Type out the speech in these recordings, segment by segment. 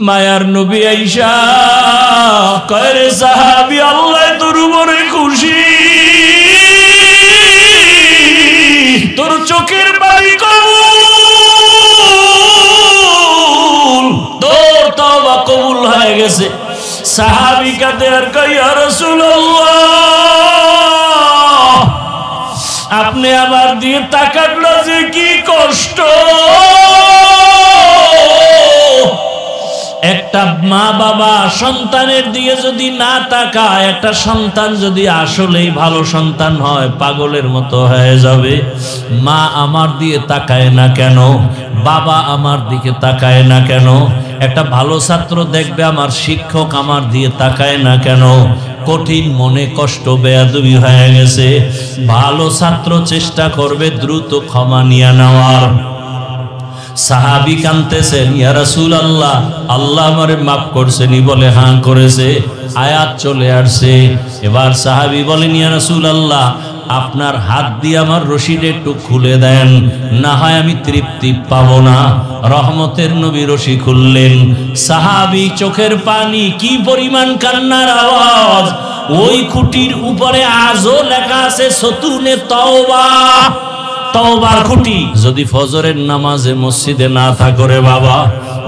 মায়ার নবী আয়েশা কয় রে সাহাবী আল্লাহ তোর উপরে খুশি তোর চোখের পানি কবুল তোর তওবা কবুল হয়ে গেছে সাহাবী কাঁদে আর কয় ইয়া রাসূলুল্লাহ আপনি আমার দিয়ে তাকালো যে কি কষ্ট একটা মা বাবা সন্তানের দিকে যদি না তাকায় একটা সন্তান যদি আসলেই ভালো সন্তান হয় পাগলের মতো হয়ে যাবে মা আমার দিয়ে তাকায় না কেন বাবা আমার দিকে তাকায় না কেন একটা ভালো ছাত্র দেখবে আমার শিক্ষক আমার দিয়ে তাকায় না কেন কঠিন মনে কষ্ট বেয়াদবি হয়ে গেছে ভালো ছাত্র চেষ্টা করবে দ্রুত ক্ষমা নিয়ে নেওয়ার সাহাবী কাঁদতেছেন ইয়া রাসূলুল্লাহ আল্লাহ আমারে maaf করছেনই বলে হ্যাঁ করেছে আয়াত চলে আসছে এবার সাহাবী বলেন ইয়া রাসূলুল্লাহ আপনার হাত দিয়ে আমার রশিটা একটু খুলে দেন না হয় আমি তৃপ্তি পাবো না রহমতের নবী রশি খুললেন সাহাবী চোখের পানি কি পরিমাণ কান্নার আওয়াজ ওই খুঁটির উপরে আজও লেখা আছে সতুনে তওবা তওবার খুঁটি যদি ফজরের নামাজে মসজিদে না থাকো রে বাবা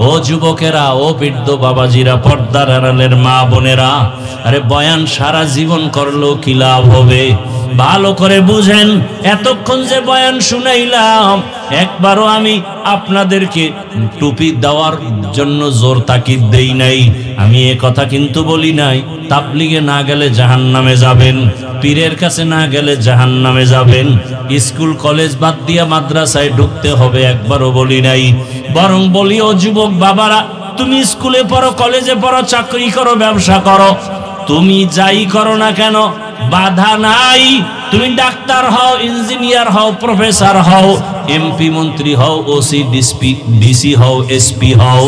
ও যুবকেরা ও বৃদ্ধ বাবাজিরা পর্দার আড়ালের মা বোনেরা আরে বয়ান সারা জীবন করলেও কি লাভ হবে ভালো করে বুঝেন এতক্ষণ যে বয়ান শুনাইলাম একবারও আমি আপনাদেরকে টুপি দেওয়ার জন্য জোর তাকিদ দেই নাই আমি এ কথা কিন্তু বলি নাই তাবলিগে না গেলে জাহান্নামে যাবেন পীরের কাছে না গেলে জাহান্নামে যাবেন স্কুল কলেজ বাদ দিয়া মাদ্রাসায় ঢুকতে হবে একবারও বলি নাই বরং বলি ও যুবক বাবারা তুমি স্কুলে পড়ো কলেজে পড়ো চাকরি করো ব্যবসা করো তুমি যাই করো না কেন বাধা নাই তুমি ডাক্তার হও ইঞ্জিনিয়ার হও প্রফেসর হও এমপি মন্ত্রী হও ওসি ডিসি হও এসপি হও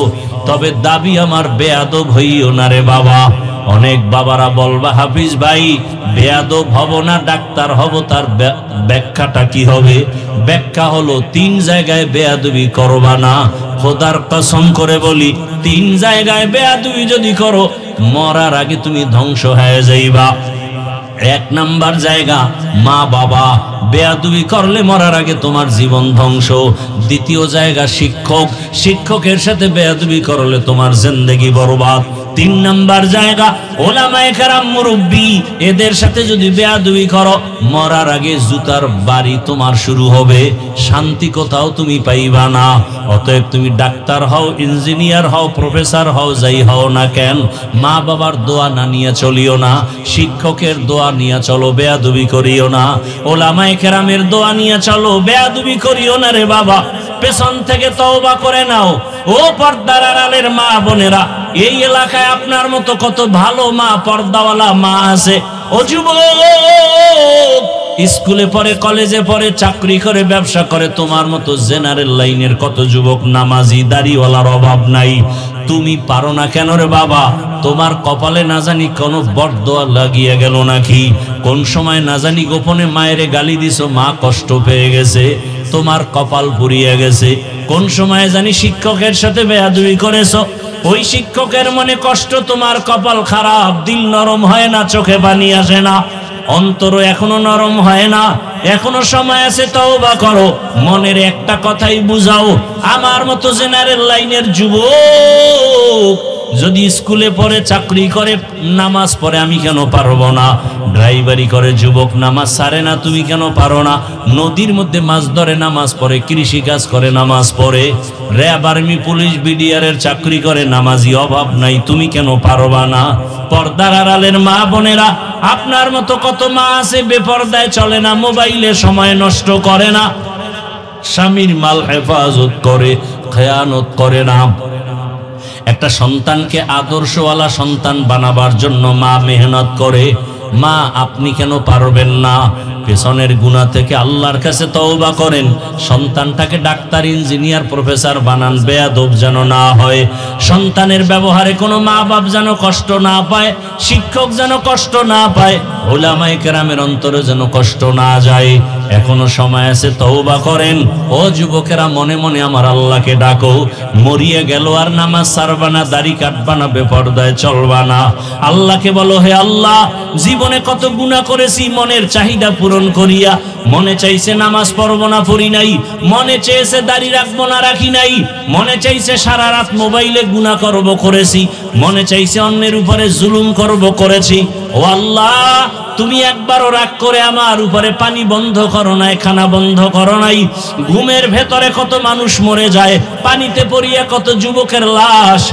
তবে দাবি আমার বেয়াদব হইও না রে বাবা অনেক বাবারা বলবা হাফিজ ভাই বেয়াদব হব না ডাক্তার হব তার ব্যাখ্যাটা কি হবে ব্যাখ্যা হলো তিন জায়গায় বেয়াদবি করবা না খোদার কসম করে বলি তিন জায়গায় বেয়াদবি যদি করো মরার আগে তুমি ধ্বংস হয়ে যাইবা এক নাম্বার জায়গা মা বাবা বেয়াদবি করলে মরার আগে তোমার জীবন ধ্বংস দ্বিতীয় জায়গা শিক্ষকের সাথে বেয়াদবি করলে তোমার জিন্দেগি বরবাদ তিন নাম্বার জায়গা ওলামায়ে কেরাম মুরব্বি এদের সাথে যদি বেয়াদবি করো মরার আগে জুতার বাড়ি তোমার শুরু হবে শান্তি কোথাও তুমি পাইবা না অতএব তুমি ডাক্তার হও ইঞ্জিনিয়ার হও প্রফেসর হও যাই হও না কেন মা বাবার দোয়া না নিয়ে চলিও না শিক্ষকের দোয়া নিয়ে চলো বেয়াদবি করিও না ওলামায়ে কেরামের দোয়া নিয়ে চলো বেয়াদবি করিও না রে বাবা পেছন থেকে তওবা করে নাও ও পর্দার আড়ালের মা বোনেরা এই এলাকায় আপনার মতো কত ভালো মা পর্দাওয়ালা মা আছে ও যুবক স্কুলে পড়ে কলেজে পড়ে চাকরি করে ব্যবসা করে তোমার মতো জেনারেল লাইনের কত যুবক নামাজি দাড়িওয়ালার অভাব নাই তুমি পারো না কেন রে বাবা তোমার কপালে না জানি কোন বরদোয়া লাগিয়ে গেল নাকি কোন সময় না জানি গোপনে মায়েরে গালি দিছো মা কষ্ট পেয়ে গেছে তোমার কপাল পুড়িয়ে গেছে কোন সময় জানি শিক্ষকের সাথে বেয়াদবি করেছো ওই শিক্ষকের মনে কষ্ট তোমার কপাল খারাপ দিল নরম হয় না চোখে পানি আসে না অন্তর এখনো নরম হয় না এখনো সময় আছে তওবা করো মনের একটা কথাই বুঝাও আমার মতো জেনারেল লাইনের যুবক যদি স্কুলে পড়ে চাকরি করে নামাজ পড়ে আমি কেন পারবো না ড্রাইভারি করে যুবক নামাজ ছাড়ে না তুমি কেন পারো না নদীর মধ্যে মাছ ধরে নামাজ পড়ে কৃষি কাজ করে নামাজ পড়ে র্যাব আর্মি পুলিশ বিডিআরের চাকরি করে নামাজি অভাব নাই তুমি কেন পারবা না পর্দার আড়ালের মা বোনেরা আপনার মতো কত মা আছে বেপরদায় চলে না মোবাইলে সময় নষ্ট করে না স্বামীর মাল হেফাজত করে খেয়ানত করে না একটা সন্তানকে আদর্শওয়ালা সন্তান বানাবার জন্য মা মেহনত করে মা আপনি কেন পারবেন না পেছনের গুনাহ থেকে আল্লাহর কাছে তওবা করেন, সন্তানটাকে ডাক্তার, ইঞ্জিনিয়ার, প্রফেসর বানান, বেয়াদব যেন না হয়। সন্তানের ব্যবহারে কোনো মা বাপ যেন কষ্ট না পায়, শিক্ষক যেন কষ্ট না পায়, উলামায়ে কেরামের অন্তরে যেন কষ্ট না যায়। এখনো সময় আছে, তওবা করেন। ও যুবকেরা, মনে মনে আমার আল্লাহকে ডাকো। মরিয়ে গেল আর নামাজ ছাড়বা না, দাড়ি কাটবা না, বেপরদায় চলবা না। আল্লাহকে বলো, হে আল্লাহ, জীবনে কত গুনাহ করেছি, মনের চাহিদা পূরণ করিয়া। মনে চাইছে নামাজ পড়বো না, পড়ি নাই। মনে চেয়েছে দাড়ি রাখবো না, রাখি নাই। মনে চাইছে সারা রাত মোবাইলে গুনাহ করব, করেছি। মনে চাইছে অন্যের উপরে জুলুম করব, করেছি। ও আল্লাহ, তুমি একবারও রাগ করে আমার উপরে পানি বন্ধ করো নাই, খানা বন্ধ করো নাই। ঘুমের ভেতরে কত মানুষ মরে যায়, পানিতে পড়িয়া কত যুবকের লাশ,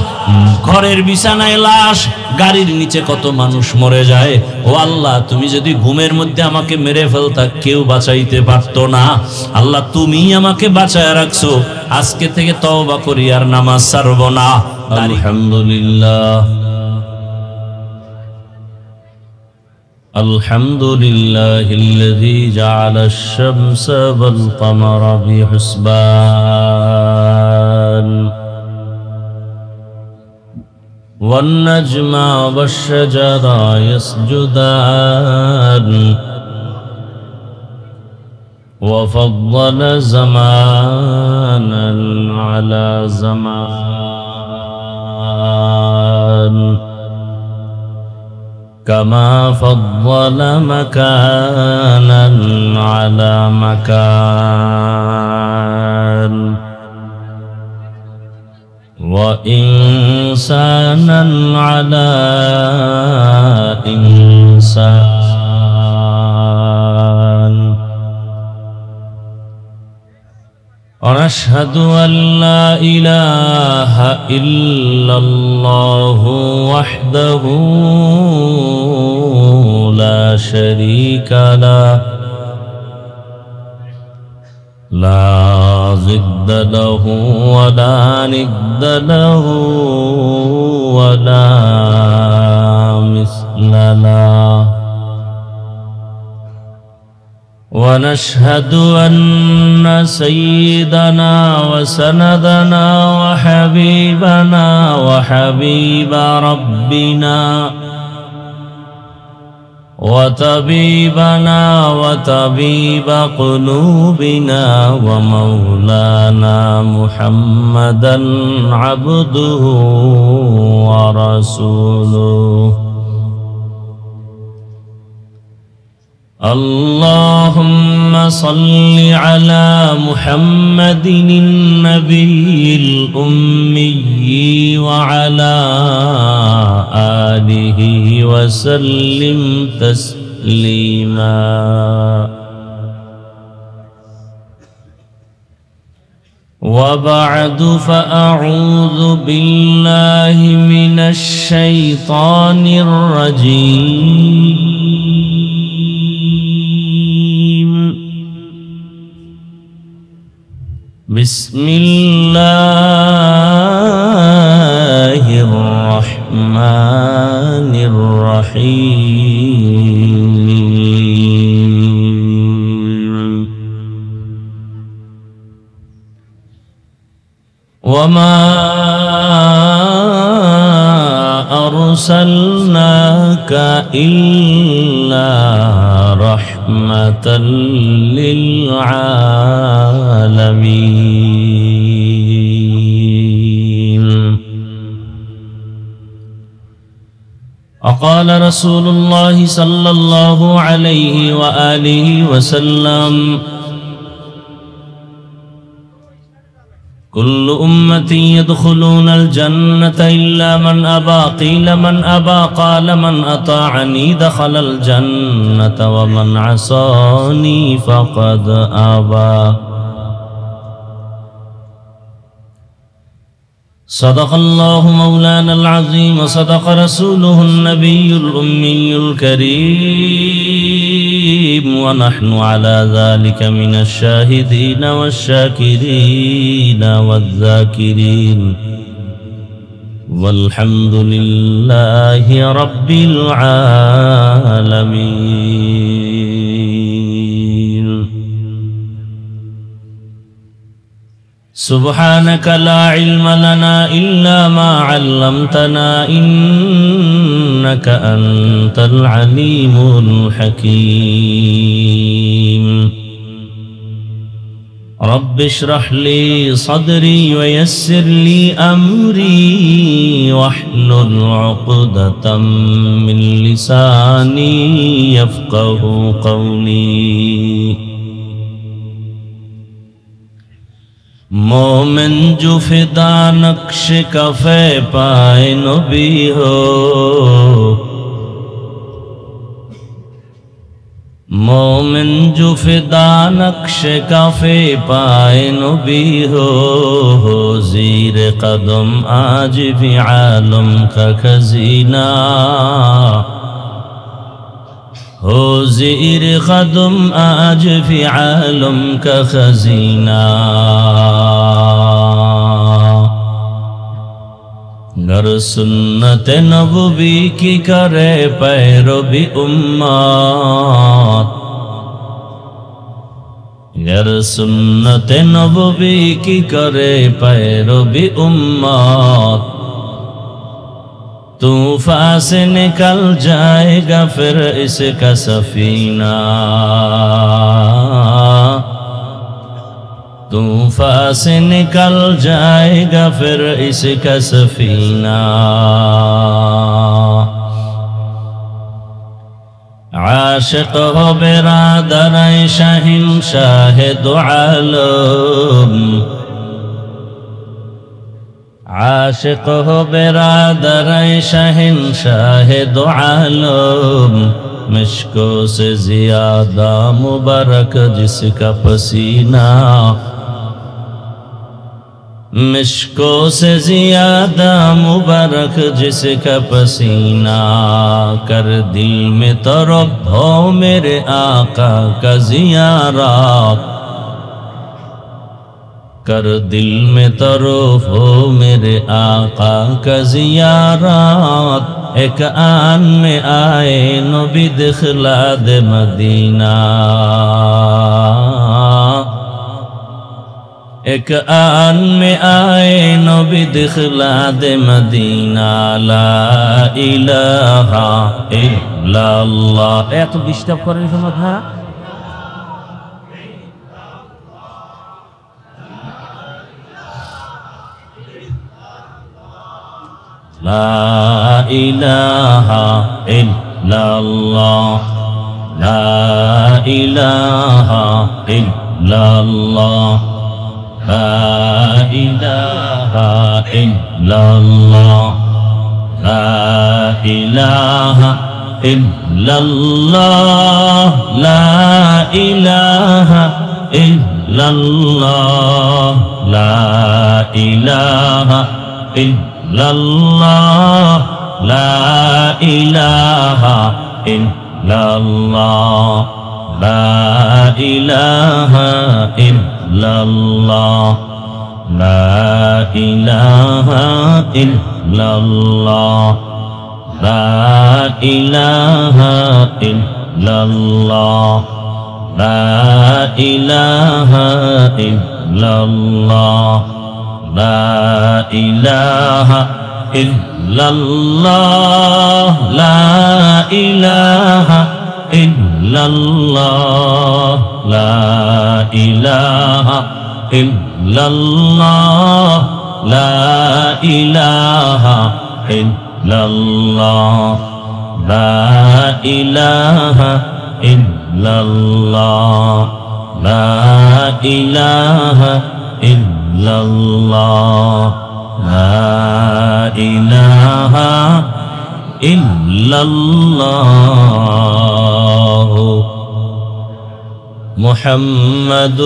ঘরের বিছানায় লাশ, গাড়ির নিচে কত মানুষ মরে যায়। ও আল্লাহ, তুমি যদি ঘুমের মধ্যে আমাকে মেরে ফেলতা, কেউ বাঁচাইতে পারতো না। আল্লাহ, তুমি আমাকে বাঁচায় রাখছো। আজকে থেকে তওবা করি, আর নামাজ ছাড়ব না। আলহামদুলিল্লাহ, الحمد لله الذي جعل الشمس والقمر بحسبان والنجم والشجر يسجدان وفضل زمانا على زمان كما فضل مكانا على مكان وإنسانا على إنسان ونشهد أن لا إله إلا الله وحده لا شريك له لا ضد له ولا ند له ولا مثل له ونشهد أن سيدنا وسندنا وحبيبنا وحبيب ربنا وطبيبنا وطبيب قلوبنا ومولانا محمدا عبده ورسوله اللهم صل على محمد النبي الأمي وعلى آله وسلم تسليما وبعد فأعوذ بالله من الشيطان الرجيم بسم الله الرحمن الرحيم وما أرسلناك إلا رحمة للعالمين وقال رسول الله صلى الله عليه وآله وسلم كل أمتي يدخلون الجنة إلا من أبى قيل من أبى قال من أطاعني دخل الجنة ومن عصاني فقد أبى صدق الله مولانا العظيم وصدق رسوله النبي الأمي الكريم ونحن على ذلك من الشاهدين والشاكرين والذاكرين والحمد لله رب العالمين سبحانك لا علم لنا إلا ما علمتنا إنك أنت العليم الحكيم رب اشرح لي صدري ويسر لي أمري واحلل عقدة من لساني يفقه قولي मोमिन जो फिदा नक्श कफ़े पाए नबी हो मोमिन जो फिदा नक्श कफ़े पाए नबी हो ज़ीर कदम आज भी आलम का खजीना हो ज़ीर क़दम आज भी आलम का खजीना गर सुन्नत नबवी की करे पैरवी उम्मत गर सुन्नत नबवी की करे पैरवी उम्मत तूफ़ान से निकल जाएगा फिर इसका सफीना तूफ़ान से निकल जाएगा फिर इसका सफीना आशिक़ हो बिरादर शहंशाह दो आलम आशिक़ हो बिरादर शहंशाह दो आलम मिश्को से ज़्यादा मुबारक जिसका पसीना मिश्को से ज़्यादा मुबारक जिसका पसीना कर दिल में तरफ हो मेरे आका का ज़ियारत कर दिल में तरफ हो मेरे आका का ज़ियारत एक आन में आए नबी दिखला दे मदीना एक आन में आए नबी दिखला दे मदीना ला इलाहा इल्लाल्लाह এত ডিস্টার্ব করেন শোনো না لا إله إلا الله لا إله إلا الله لا إله إلا الله لا إله إلا الله لا إله إلا الله لا إله إلا الله لا إله إلا الله لا إله إلا الله لا إله إلا الله لا إله إلا الله لا إله إلا الله لا إله إلا الله لا إله إلا الله لا إله إلا الله لا إله إلا الله لا إله إلا الله لا إله إلا الله لا إله إلا الله محمد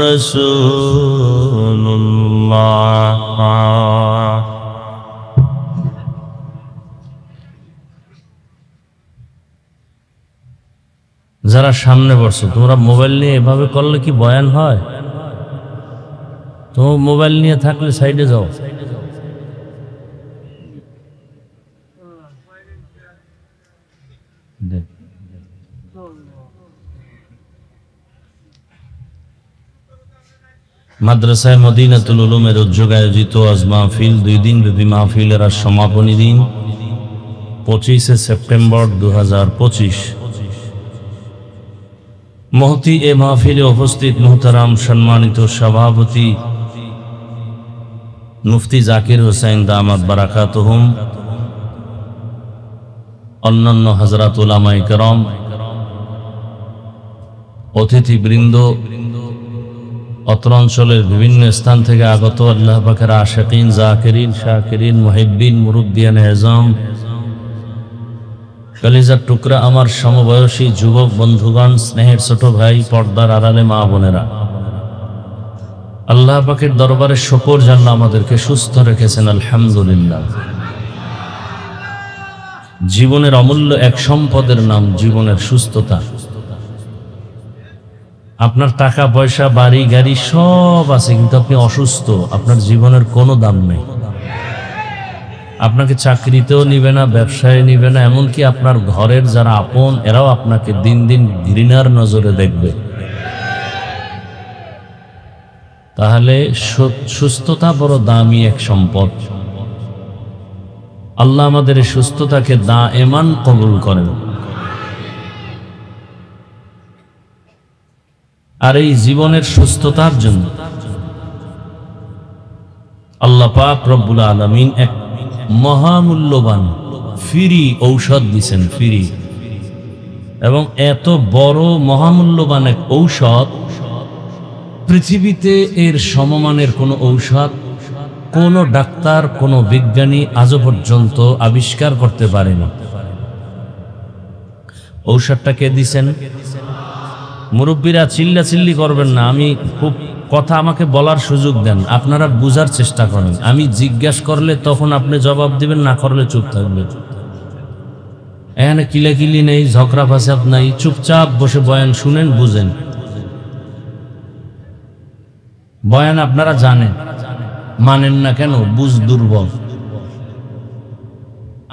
رسول الله যারা সামনে বসছো তোমরা মোবাইল নিয়ে এভাবে করলে কি বয়ান হয়? তো মোবাইল নিয়ে থাকলে সাইডে যাও। মাদ্রাসায় মদিনাতুল উলুমের উদ্যোগে আয়োজিত আজ মাহফিল 2 দিন ব্যাপী মাহফিলের আজ সমাপনী দিন 25 সেপ্টেম্বর 2025। মহতি এ মাহফিলে উপস্থিত মুহতারাম সম্মানিত সভাপতি মুফতি জাকির হোসেন দামাত বারাকাতুহুম, অন্যান্য হযরত উলামায়ে কেরাম, অতিথিবৃন্দ, অত্র অঞ্চলের বিভিন্ন স্থান থেকে আগত আল্লাহ পাকের আশিকিন, জাকিরিন, শাকিরিন, মুহিব্বিন, মুরব্বিয়ান আযম, কলিজার টুকরা আমার সমবয়সী যুবক বন্ধুগণ, স্নেহের ছোট ভাই, পর্দার আড়ালে মা বোনেরা, আল্লাহ পাকের দরবারে শুকর জানলা আমাদেরকে সুস্থ রেখেছেন, আলহামদুলিল্লাহ। জীবনের অমূল্য এক সম্পদের নাম জীবনের সুস্থতা। আপনার টাকা পয়সা, বাড়ি গাড়ি সব আছে, কিন্তু আপনি অসুস্থ, আপনার জীবনের কোনো দাম নেই। আপনাকে চাকরিতেও নিবে না, ব্যবসায় নিবে না, এমনকি আপনার ঘরের যারা আপন এরাও আপনাকে দিন দিন ঘৃণার নজরে দেখবে। তাহলে সুস্থতা বড় দামি এক সম্পদ। আল্লাহ আমাদের এই সুস্থতাকে দায়েমান কবুল করেন। আর এই জীবনের সুস্থতার জন্য আল্লাহ পাক রব্বুল আলামিন এক মহামূল্যবান ফ্রি ঔষধ দিয়েছেন, ফ্রি। এবং এত বড় মহামূল্যবান এক ঔষধ পৃথিবীতে এর সমমানের কোনো ঔষধ কোনো ডাক্তার, কোনো বিজ্ঞানী আজও পর্যন্ত আবিষ্কার করতে পারেনি। ঔষধটা কে দিছেন? মুরব্বীরা চিল্লাচিল্লি করবেন না, আমি খুব কথা আমাকে বলার সুযোগ দেন, আপনারা বুঝার চেষ্টা করেন। আমি জিজ্ঞাসা করলে তখন আপনি জবাব দিবেন, না করলে চুপ থাকবেন। এখানে কিলাকিলি নেই, ঝগড়া ফাসাদ নাই, চুপচাপ বসে বয়ান শুনেন, বুঝেন। বয়ান আপনারা জানেন, মানেন না কেন? বুঝ দুর্বল।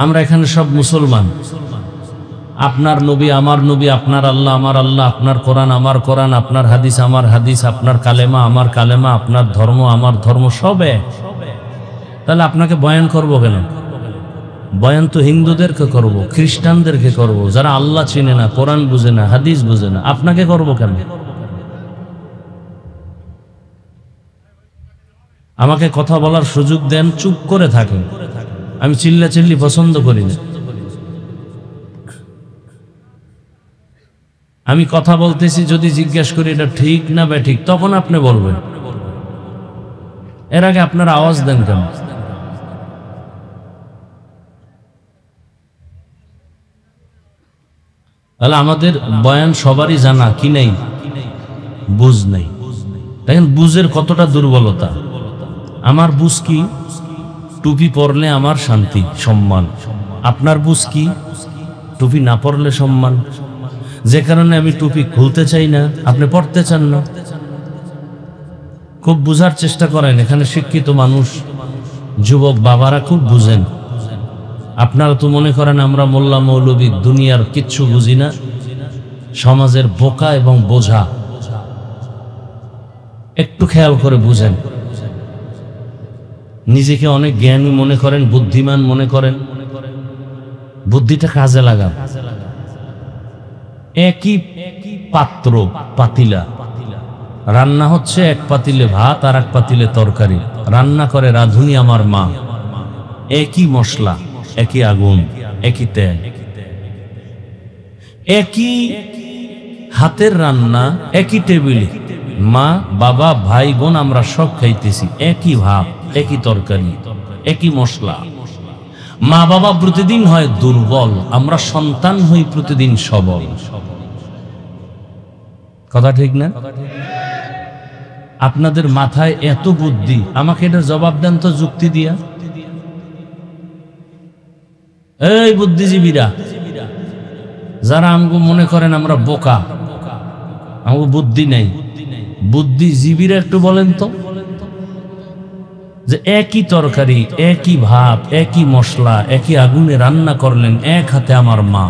আমরা এখানে সব মুসলমান। আপনার নবী আমার নবী, আপনার আল্লাহ আমার আল্লাহ, আপনার কোরআন আমার কোরআন, আপনার হাদিস আমার হাদিস, আপনার কালেমা আমার কালেমা, আপনার ধর্ম আমার ধর্ম, সব এক। তাহলে আপনাকে বয়ান করব কেন? বয়ান তো হিন্দুদেরকে করব, খ্রিস্টানদেরকে করব, যারা আল্লাহ চিনে না, কোরআন বুঝে না, হাদিস বুঝে না। আপনাকে করব কেন? আমাকে কথা বলার সুযোগ দেন, চুপ করে থাকেন। আমি চিল্লাচিল্লি পছন্দ করি না। আমি কথা বলতেছি, যদি জিজ্ঞাসা করি এটা ঠিক না বা ঠিক, তখন আপনি বলবেন। এর আগে আপনার আওয়াজ দেন কেন? তাহলে আমাদের বয়ান সবারই জানা কি নেই? বুঝ নেই। দেখেন বুঝের কতটা দুর্বলতা। আমার বুঝ কি? টুপি পরলে আমার শান্তি, সম্মান। আপনার বুঝ কি? টুপি না পরলে সম্মান। যে কারণে আমি টুপি খুলতে চাই না, আপনি পড়তে চান না। খুব বুঝার চেষ্টা করেন। এখানে শিক্ষিত মানুষ, যুবক বাবারা খুব বুঝেন। আপনারা তো মনে করেন আমরা মোল্লা মৌলবী দুনিয়ার কিচ্ছু বুঝি না, সমাজের বোকা এবং বোঝা। একটু খেয়াল করে বুঝেন। নিজেকে অনেক জ্ঞানী মনে করেন, বুদ্ধিমান মনে করেন, বুদ্ধিটা কাজে লাগান। একই পাত্র, পাতিলা, রান্না হচ্ছে, এক পাতিলে ভাত আর এক পাতিলে তরকারি, রান্না করে রাঁধুনি আমার মা। একই মশলা, একই আগুন, একই তেল, একই হাতের রান্না, একই টেবিলে মা বাবা ভাই বোন আমরা সব খাইতেছি। একই ভাত, একই তরকারি, একই মশলা। মা বাবা প্রতিদিন হয় দুর্বল, আমরা সন্তান হই প্রতিদিন সবল। কথা ঠিক না? আপনাদের মাথায় এত বুদ্ধি, আমাকে এটা জবাব দেন তো যুক্তি দিয়া। এই বুদ্ধিজীবীরা যারা আমগো মনে করেন আমরা বোকা, আমগো বুদ্ধি নেই, বুদ্ধিজীবীরা একটু বলেন তো, যে একই তরকারি, একই ভাত, একই মশলা, একই আগুনে রান্না করলেন এক হাতে আমার মা,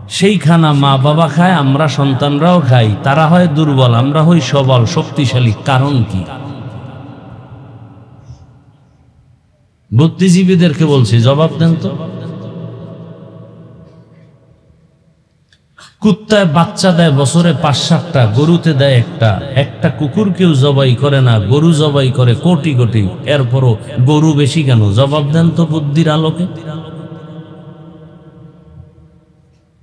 সেই খানা মা বাবা খায়, আমরা সন্তানরাও খাই। তারা হয় দুর্বল, আমরা হই সবল শক্তিশালী। কারণ কি? বুদ্ধিজীবীদেরকে বলছি, জবাব দেন তো। কুত্তায় বাচ্চা দেয় বছরে 5-7টা, গরুতে দেয় একটা কুকুর কেউ জবাই করে না, গরু জবাই করে কোটি কোটি, এরপরও গরু বেশি কেন? জবাব দেন তো বুদ্ধির আলোকে।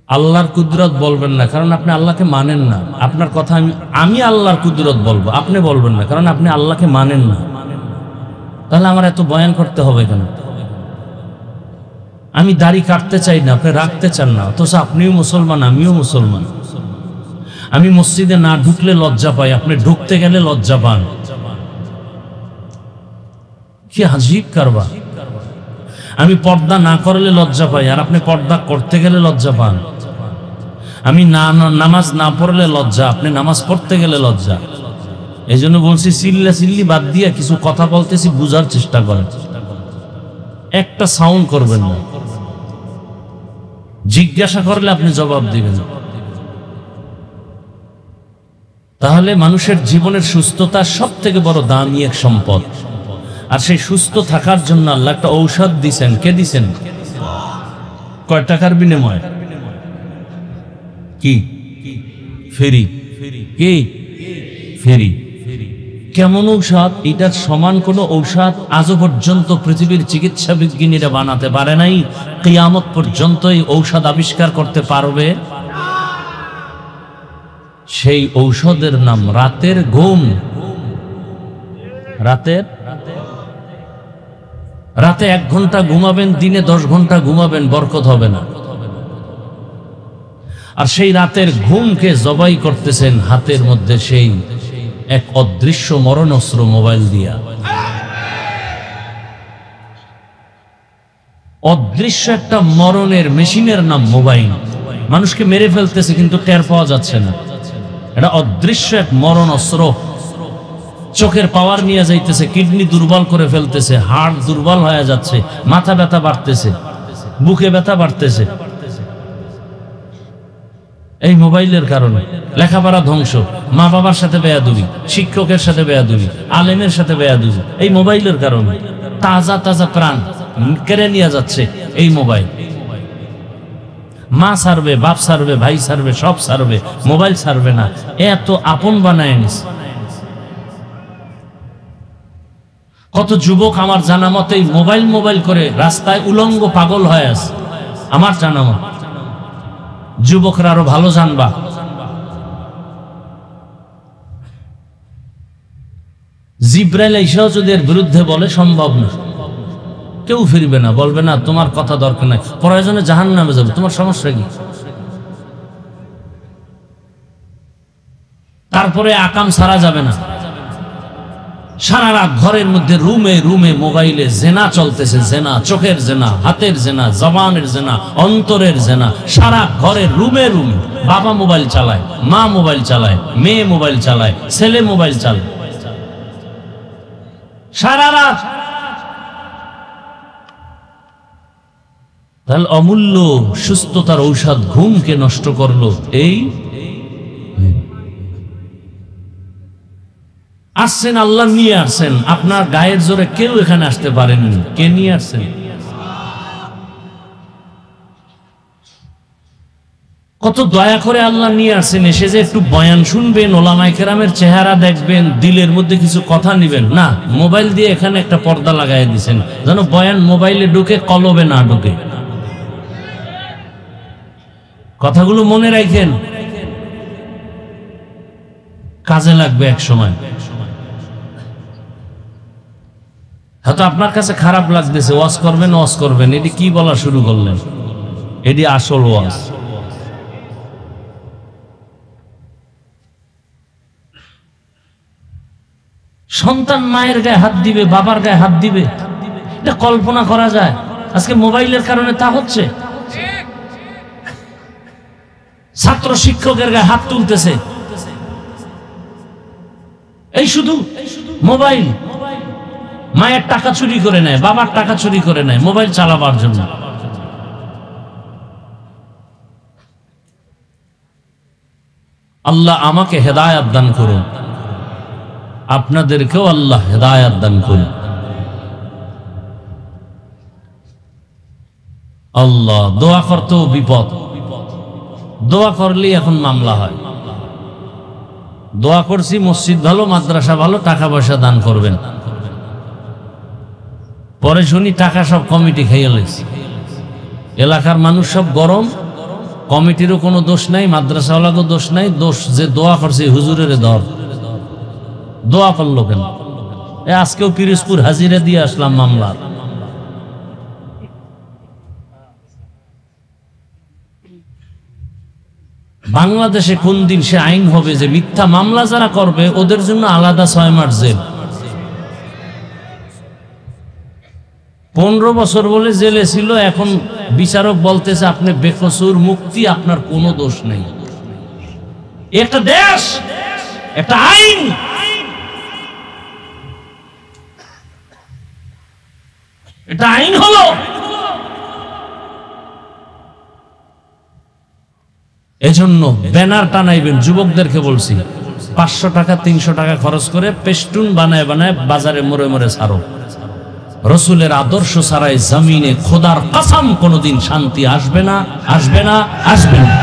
আল্লাহর কুদরত বলবেন না, কারণ আপনি আল্লাহকে মানেন না। আপনার কথা আমি আল্লাহর কুদরত বলবো, আপনি বলবেন না, কারণ আপনি আল্লাহকে মানেন না। তাহলে আমার এত বয়ান করতে হবে কেন? আমি দাড়ি কাটতে চাই না, আপনি রাখতে চান না, অথচ আপনিও মুসলমান, আমিও মুসলমান। আমি মসজিদে না ঢুকলে লজ্জা পাই, আপনি ঢুকতে গেলে লজ্জা পান। কি আজীব কারবার! আমি পর্দা না করলে লজ্জা পাই, আর আপনি পর্দা করতে গেলে লজ্জা পান। আমি নামাজ না পড়লে লজ্জা, আপনি নামাজ পড়তে গেলে লজ্জা। এই জন্য বলছি, চিল্লি বাদ দিয়ে কিছু কথা বলতেছি, বুঝার চেষ্টা করেন। একটা সাউন্ড করবেন না, জিজ্ঞাসা করলে আপনি জবাব দিবেন। তাহলে মানুষের জীবনের সুস্থতা সব থেকে বড় দামি এক সম্পদ। আর সেই সুস্থ থাকার জন্য আল্লাহ একটা ঔষধ দিছেন। কে দিছেন? কয় টাকার বিনিময়ে? কি? ফেরি। কি? ফেরি। কেমন ঔষধ? এটার সমান কোন ঔষধ আজও পর্যন্ত পৃথিবীর চিকিৎসা বিজ্ঞানীরা বানাতে পারে নাই। কিয়ামত পর্যন্ত এই ঔষধ আবিষ্কার করতে পারবে। সেই ঔষধের নাম রাতের ঘুম। রাতে 1 ঘন্টা ঘুমাবেন, দিনে 10 ঘন্টা ঘুমাবেন, বরকত হবে না। আর সেই রাতের ঘুমকে জবাই করতেছেন হাতের মধ্যে সেই এক অদৃশ্য মরণাস্ত্র, মোবাইল দিয়া। অদৃশ্য একটা মরণের মেশিনের নাম মোবাইল। মানুষকে মেরে ফেলতেছে কিন্তু টের পাওয়া যাচ্ছে না। এটা অদৃশ্য এক মরণাস্ত্র। চোখের পাওয়ার নিয়ে যাইতেছে, কিডনি দুর্বল করে ফেলতেছে, হার্ট দুর্বল হয়ে যাচ্ছে, মাথা ব্যথা বাড়তেছে, বুকে ব্যথা বাড়তেছে। এই মোবাইলের কারণে লেখাপড়া ধ্বংস, মা বাবার সাথে বেয়াদবি, শিক্ষকের সাথে বেয়াদবি, আলেমের সাথে বেয়াদবি, এই মোবাইলের কারণে। তাজা তাজা প্রাণ কেড়ে নিয়ে যাচ্ছে এই মোবাইল। মা সারবে, বাপ সারবে, ভাই সারবে, সব সারবে, মোবাইল সারবে না। এত আপন বানায় নিস। কত যুবক আমার জানা মতে মোবাইল করে রাস্তায় উলঙ্গ পাগল হয়ে আছে, আমার জানা মত। যুবকরা আরো ভালো জানবা। জিব্রাইল এসেও যদি এর বিরুদ্ধে বলে, সম্ভব না। কেউ ফিরবে না, বলবে না তোমার কথা দরকার নাই, প্রয়োজনে জাহান্নামে যাবে, তোমার সমস্যা কি? তারপরে আকাম সারা যাবে না। সারা রাত ঘরের মধ্যে রুমে রুমে মোবাইলে জেনা চলতেছে, জেনা, চোখের জেনা, হাতের জেনা, জবানের জেনা, অন্তরের জেনা। সারা ঘরের রুমে রুমে বাবা মোবাইল চালায়, মা মোবাইল চালায়, মেয়ে মোবাইল চালায়, ছেলে মোবাইল চালায়, সারা রাত। তাহলে অমূল্য সুস্থতার ঔষধ ঘুমকে নষ্ট করলো। এই আসছেন, আল্লাহ নিয়ে আসছেন, আপনার গায়ের জোরে কেউ এখানে আসতে পারেননি। কে নিয়ে আসছেন? কত দয়া করে আল্লাহ নিয়ে আসছেন। এসে যে একটু বয়ান শুনবেন, ওলামায়ে কেরামের চেহারা দেখবেন, দিলের মধ্যে কিছু কথা নিবেন না, মোবাইল দিয়ে এখানে একটা পর্দা লাগাই দিয়েছেন, যেন বয়ান মোবাইলে ঢুকে, কলবে না ঢুকে। কথাগুলো মনে রাখেন, কাজে লাগবে এক সময়। হয়তো আপনার কাছে খারাপ লাগতেছে, ওয়াজ করবেন, এটি কি বলা শুরু করলেন? এটি আসল ওয়াজ। সন্তান মায়ের গায়ে হাত দিবে, বাবার গায়ে হাত দিবে, এটা কল্পনা করা যায়? আজকে মোবাইলের কারণে তা হচ্ছে। ছাত্র শিক্ষকের গায়ে হাত তুলতেছে, এই শুধু মোবাইল। মায়ের টাকা চুরি করে নেয়, বাবার টাকা চুরি করে নেয় মোবাইল চালাবার জন্য। আল্লাহ আমাকে হেদায়েত দান করুন, আপনাদেরকেও আল্লাহ হেদায়েত দান করুন। আল্লাহ, দোয়া করতেও বিপদ, দোয়া করলেই এখন মামলা হয়। দোয়া করছি মসজিদ ভালো, মাদ্রাসা ভালো, টাকা পয়সা দান করবেন, পরে শুনি টাকা সব কমিটি খেয়ে লেছে। এলাকার মানুষ সব গরম, কমিটিরও কোনো দোষ নাই, মাদ্রাসাওয়ালারও দোষ নাই, দোষ যে দোয়া করছে হুজুরের ধর। দোয়া করলো কেন? আজকেও পিরোজপুর হাজিরা দিয়ে আসলাম মামলার। বাংলাদেশে কোন দিন সে আইন হবে যে মিথ্যা মামলা যারা করবে ওদের জন্য আলাদা 6 মাস জেল, 15 বছর বলে জেলে ছিল, এখন বিচারক বলতেছে আপনি বেকসুর, মুক্তি, আপনার কোনো দোষ নেই। একটা দেশ, একটা আইন, এটা আইন হলো। এজন্য ব্যানার টানাইবেন, যুবকদেরকে বলছি 500 টাকা 300 টাকা খরচ করে পেস্টুন বানায় বানায় বাজারে মোড়ে মোড়ে ছাড়ো। রসুলের আদর্শ ছাড়াই জমিনে খোদার কসম কোনোদিন শান্তি আসবে না, আসবে না, আসবে না।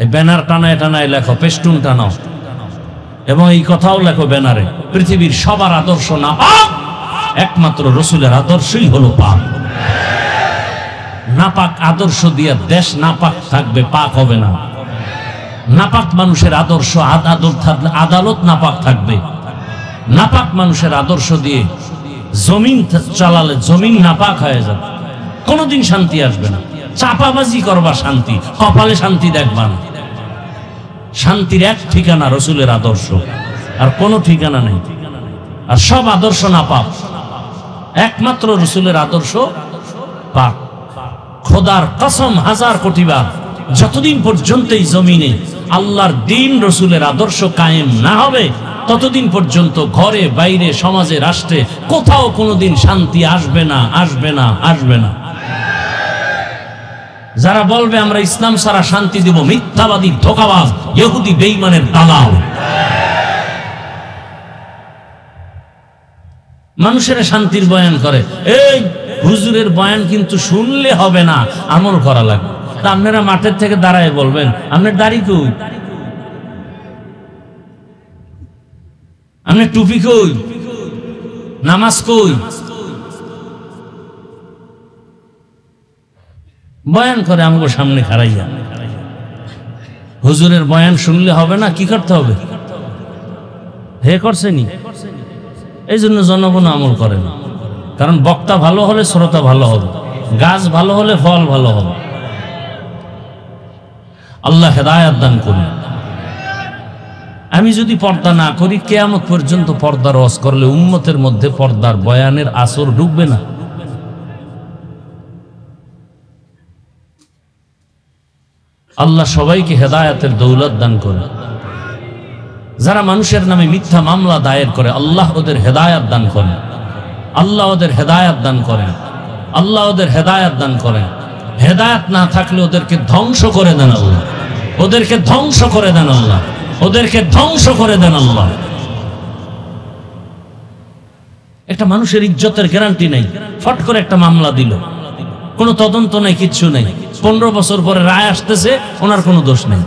এই ব্যানার টানায় টানায় লেখো, পেস্টুন টানাও, এবং এই কথাও লেখো ব্যানারে, পৃথিবীর সবার আদর্শ না পাক, একমাত্র রসুলের আদর্শই হলো পাক। নাপাক আদর্শ দিয়ে দেশ নাপাক থাকবে, পাক হবে না। নাপাক মানুষের আদর্শ আদালত নাপাক থাকবে। নাপাক মানুষের আদর্শ দিয়ে জমিন চালালে জমিন নাপাক হয়ে যাবে, কোনোদিন শান্তি আসবে না। চাপাবাজি করবা শান্তি, কপালে শান্তি দেখবা না। শান্তির এক ঠিকানা রসুলের আদর্শ, আর কোনো ঠিকানা নেই। আর সব আদর্শ নাপাক, একমাত্র রসুলের আদর্শ পাক। খোদার কসম 1000 কোটি বার, যতদিন পর্যন্ত এই জমিনে আল্লাহর দ্বীন রসুলের আদর্শ কায়েম না হবে ততদিন পর্যন্ত ঘরে বাইরে সমাজে রাষ্ট্রে কোথাও কোনোদিন শান্তি আসবে না, আসবে না, আসবে না। যারা বলবে আমরা ইসলাম ছাড়া শান্তি দেব, মিথ্যাবাদী, ধোঁকাবাজ, ইহুদি, বেঈমানের দালাল। মানুষের শান্তির বয়ান করে, এই হুজুরের বয়ান কিন্তু শুনলে হবে না, আমল করা লাগবে। তা আপনারা মাঠের থেকে দাঁড়ায় বলবেন আপনার দাড়ি কই, আপনার টুপি কই, নামাজ কই? বয়ান করে আমগো সামনে খাড়াইয়া। হুজুরের বয়ান শুনলে হবে না, কি করতে হবে? হে করছেনি, এই জন্য জনগণ আমল করে না। কারণ বক্তা ভালো হলে শ্রোতা ভালো হবে, গাছ ভালো হলে ফল ভালো হবে। আল্লাহ হেদায়েত দান করুন। আমি যদি পর্দা না করি, কিয়ামত পর্যন্ত পর্দার ওয়াজ করলে উম্মতের মধ্যে পর্দার বয়ানের আসর ঢুকবে না। আল্লাহ সবাইকে হেদায়েতের দৌলত দান করে। যারা মানুষের নামে মিথ্যা মামলা দায়ের করে, আল্লাহ ওদের হেদায়েত দান করেন, আল্লাহ ওদের হেদায়েত দান করেন, আল্লাহ ওদের হেদায়েত দান করেন। হেদায়েত না থাকলে ওদেরকে ধ্বংস করে দেন আল্লাহ, ওদেরকে ধ্বংস করে দেন আল্লাহ, ওদেরকে ধ্বংস করে দেন আল্লাহ। একটা মানুষের ইজ্জতের গ্যারান্টি নেই, ফট করে একটা মামলা দিল, কোনো তদন্ত নেই, কিচ্ছু নেই, 15 বছর পরে রায় আসতেছে, ওনার কোনো দোষ নেই।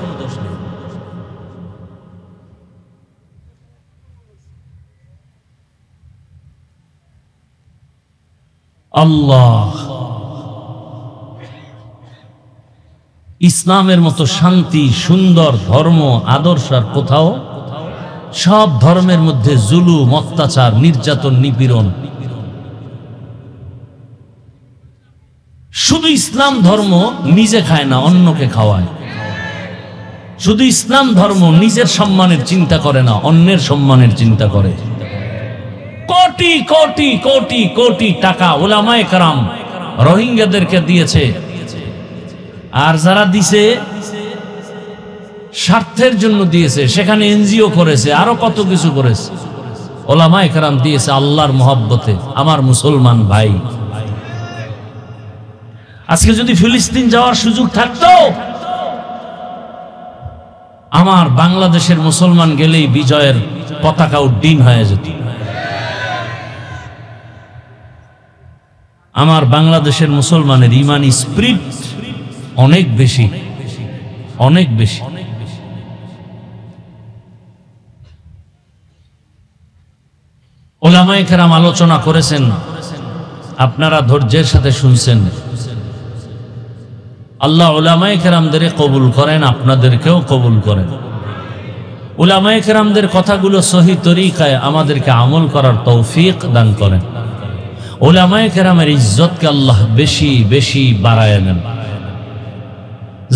আল্লাহ, ইসলামের মতো শান্তি সুন্দর ধর্ম আদর্শ আর কোথাও। সব ধর্মের মধ্যে জুলুম, অত্যাচার, নির্যাতন, নিপীড়ন। শুধু ইসলাম ধর্ম নিজে খায় না, অন্যকে খাওয়ায়। শুধু ইসলাম ধর্ম নিজের সম্মানের চিন্তা করে না, অন্যের সম্মানের চিন্তা করে। কোটি কোটি কোটি কোটি টাকা উলামায়ে কেরাম রোহিঙ্গাদেরকে দিয়েছে, আর যারা দিছে স্বার্থের জন্য দিয়েছে, সেখানে এনজিও করেছে, আরো কত কিছু করেছে। উলামায়ে কেরাম দিয়েছে আল্লাহর মহব্বতে। আমার মুসলমান ভাই, আজকে যদি ফিলিস্তিন যাওয়ার সুযোগ থাকতো, আমার বাংলাদেশের মুসলমান গেলেই বিজয়ের পতাকা উড্ডীন হয়ে যেত। আমার বাংলাদেশের মুসলমানের ইমানি স্পিরিট অনেক বেশি, অনেক বেশি। উলামায়ে কেরাম আলোচনা করেছেন, আপনারা ধৈর্যের সাথে শুনছেন। আল্লাহ উলামায়ে কেরামদের কবুল করেন, আপনাদেরকেও কবুল করেন। উলামায়ে কেরামদের কথাগুলো সহি তরিকায় আমাদেরকে আমল করার তৌফিক দান করেন। উলামায়ে কেরামের ইজ্জতকে আল্লাহ বেশি বেশি বাড়ায় নেন।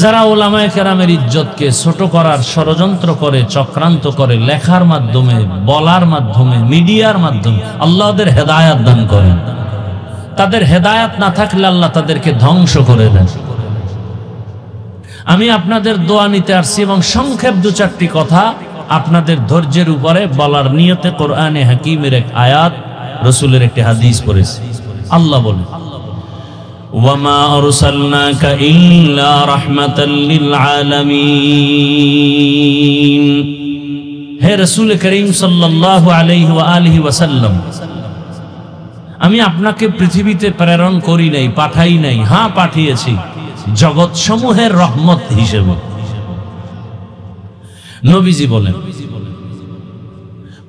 যারা উলামায়ে কেরামের ইজ্জতকে ছোট করার ষড়যন্ত্র করে, চক্রান্ত করে, লেখার মাধ্যমে, বলার মাধ্যমে, মিডিয়ার মাধ্যমে, আল্লাহ ওদের হেদায়াত দান করেন। তাদের হেদায়াত না থাকলে আল্লাহ তাদেরকে ধ্বংস করে দেন। আমি আপনাদের দোয়া নিতে আসছি এবং সংক্ষেপ দু চারটি কথা আপনাদের ধৈর্যের উপরে বলার নিয়তে কোরআনে হাকিমের এক আয়াত, রাসূলের একটি হাদিস পড়েছি। আল্লাহ বলেন, ওয়ামা আরসালনাকা ইল্লা রাহমাতাল লিল আলামিন। হে রাসূল করিম সাল্লাল্লাহু আলাইহি ওয়া আলিহি ওয়াসাল্লাম, আমি আপনাকে পৃথিবীতে প্রেরণ করি নাই, পাঠাই নাই। হ্যাঁ, পাঠিয়েছি জগৎ সমূহের রহমত হিসেবে। নবীজি বলেন,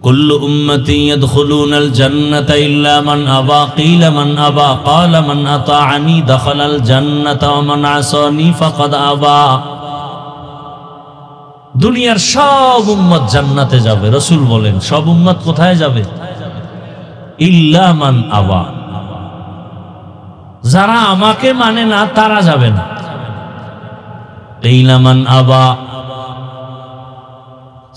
কুল্লু উম্মতি ইয়াদখুলুনাল জান্নাতা ইল্লা মান আবা, কিলা মান আবা, ক্বালা মান আতাআনি দাখালাল জান্নাতা ওয়া মান আসানি ফাকাদ আবা। দুনিয়ার সব উম্মত জান্নাতে যাবে। রাসূল বলেন, সব উম্মত কোথায় যাবে? ইল্লা মান আবা, যারা আমাকে মানে না তারা যাবে না। কিলা মান আবা,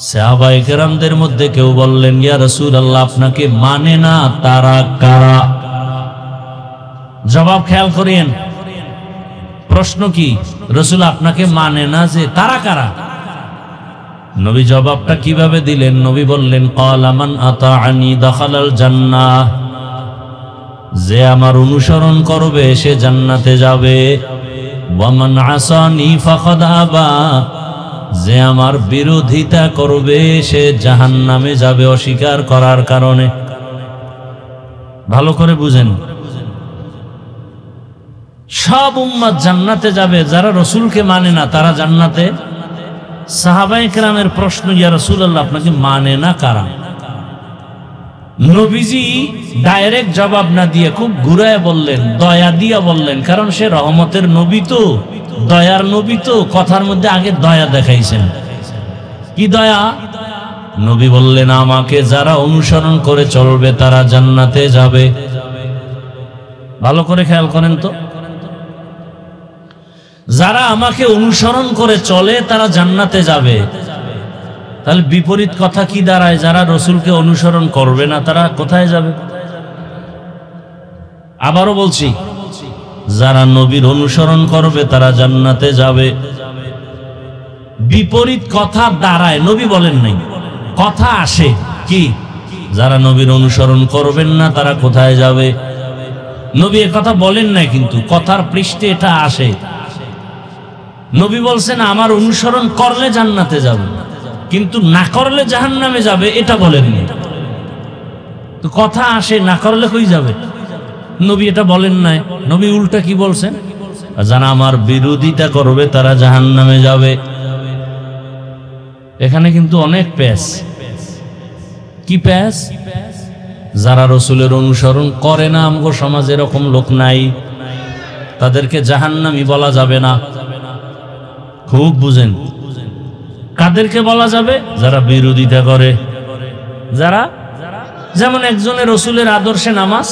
সাহাবায়ে কেরামদের মধ্যে কেউ বললেন, ইয়া রাসূলুল্লাহ, আপনাকে মানে না তারা কারা? জবাব খেয়াল করেন, প্রশ্ন কি? রাসূল আপনাকে মানে না যে তারা কারা? নবী জবাবটা কিভাবে দিলেন? নবী বললেন, ক্বালা মান আতাআনি দাখালাল জান্নাহ, যে আমার অনুসরণ করবে সে জান্নাতে যাবে। ওয়া মান আসানি ফাকাদ আবা, যে আমার বিরোধিতা করবে সে জাহান্নামে যাবে অস্বীকার করার কারণে। ভালো করে বুঝেন, সব উম্মত জান্নাতে যাবে, যারা রাসূলকে মানে না তারা জান্নাতে। সাহাবায়ে কেরামের প্রশ্ন, ইয়া রাসূলুল্লাহ, আপনাকে মানে না কারা? নবীজি ডাইরেক্ট জবাব না দিয়ে খুব ঘুরায় বললেন, দয়া দিয়া বললেন, কারণ সে রহমতের নবী তো, দয়ার নবী তো, কথার মধ্যে আগে দয়া দেখাইছেন। কি দয়া? নবী বললেন, আমাকে যারা অনুসরণ করে চলবে তারা জান্নাতে যাবে। ভালো করে খেয়াল করেন তো, যারা আমাকে অনুসরণ করে চলে তারা জান্নাতে যাবে। তাহলে বিপরীত কথা কি দাঁড়ায়? যারা রাসূলকে অনুসরণ করবে না তারা কোথায় যাবে? আবারও বলছি, যারা নবীর অনুসরণ করবে তারা জান্নাতে যাবে। বিপরীত কথা দাঁড়ায়, নবী বলেন নাই, কথা আসে কি? যারা নবীর অনুসরণ করবেন না তারা কোথায় যাবে? নবী এ কথা বলেন নাই, কিন্তু কথার পৃষ্ঠে এটা আসে। নবী বলছেন আমার অনুসরণ করলে জান্নাতে যাবে, কিন্তু না করলে জাহান্নামে যাবে, এটা বলেননি। তো কথা আসে, না করলে কই যাবে? নবী এটা বলেন নাই। নবী উল্টা কি বলছেন? যারা আমার বিরোধিতা করবে তারা জাহান্নামে যাবে। এখানে কিন্তু অনেক প্যাচ। কি প্যাচ? যারা রাসূলের অনুসরণ করে না, আমগো সমাজে এরকম লোক নাই, তাদেরকে জাহান্নামী বলা যাবে না। খুব বুঝেন, কাদেরকে বলা যাবে? যারা বিরোধিতা করে। যারা, যেমন একজনের রাসূলের আদর্শে নামাজ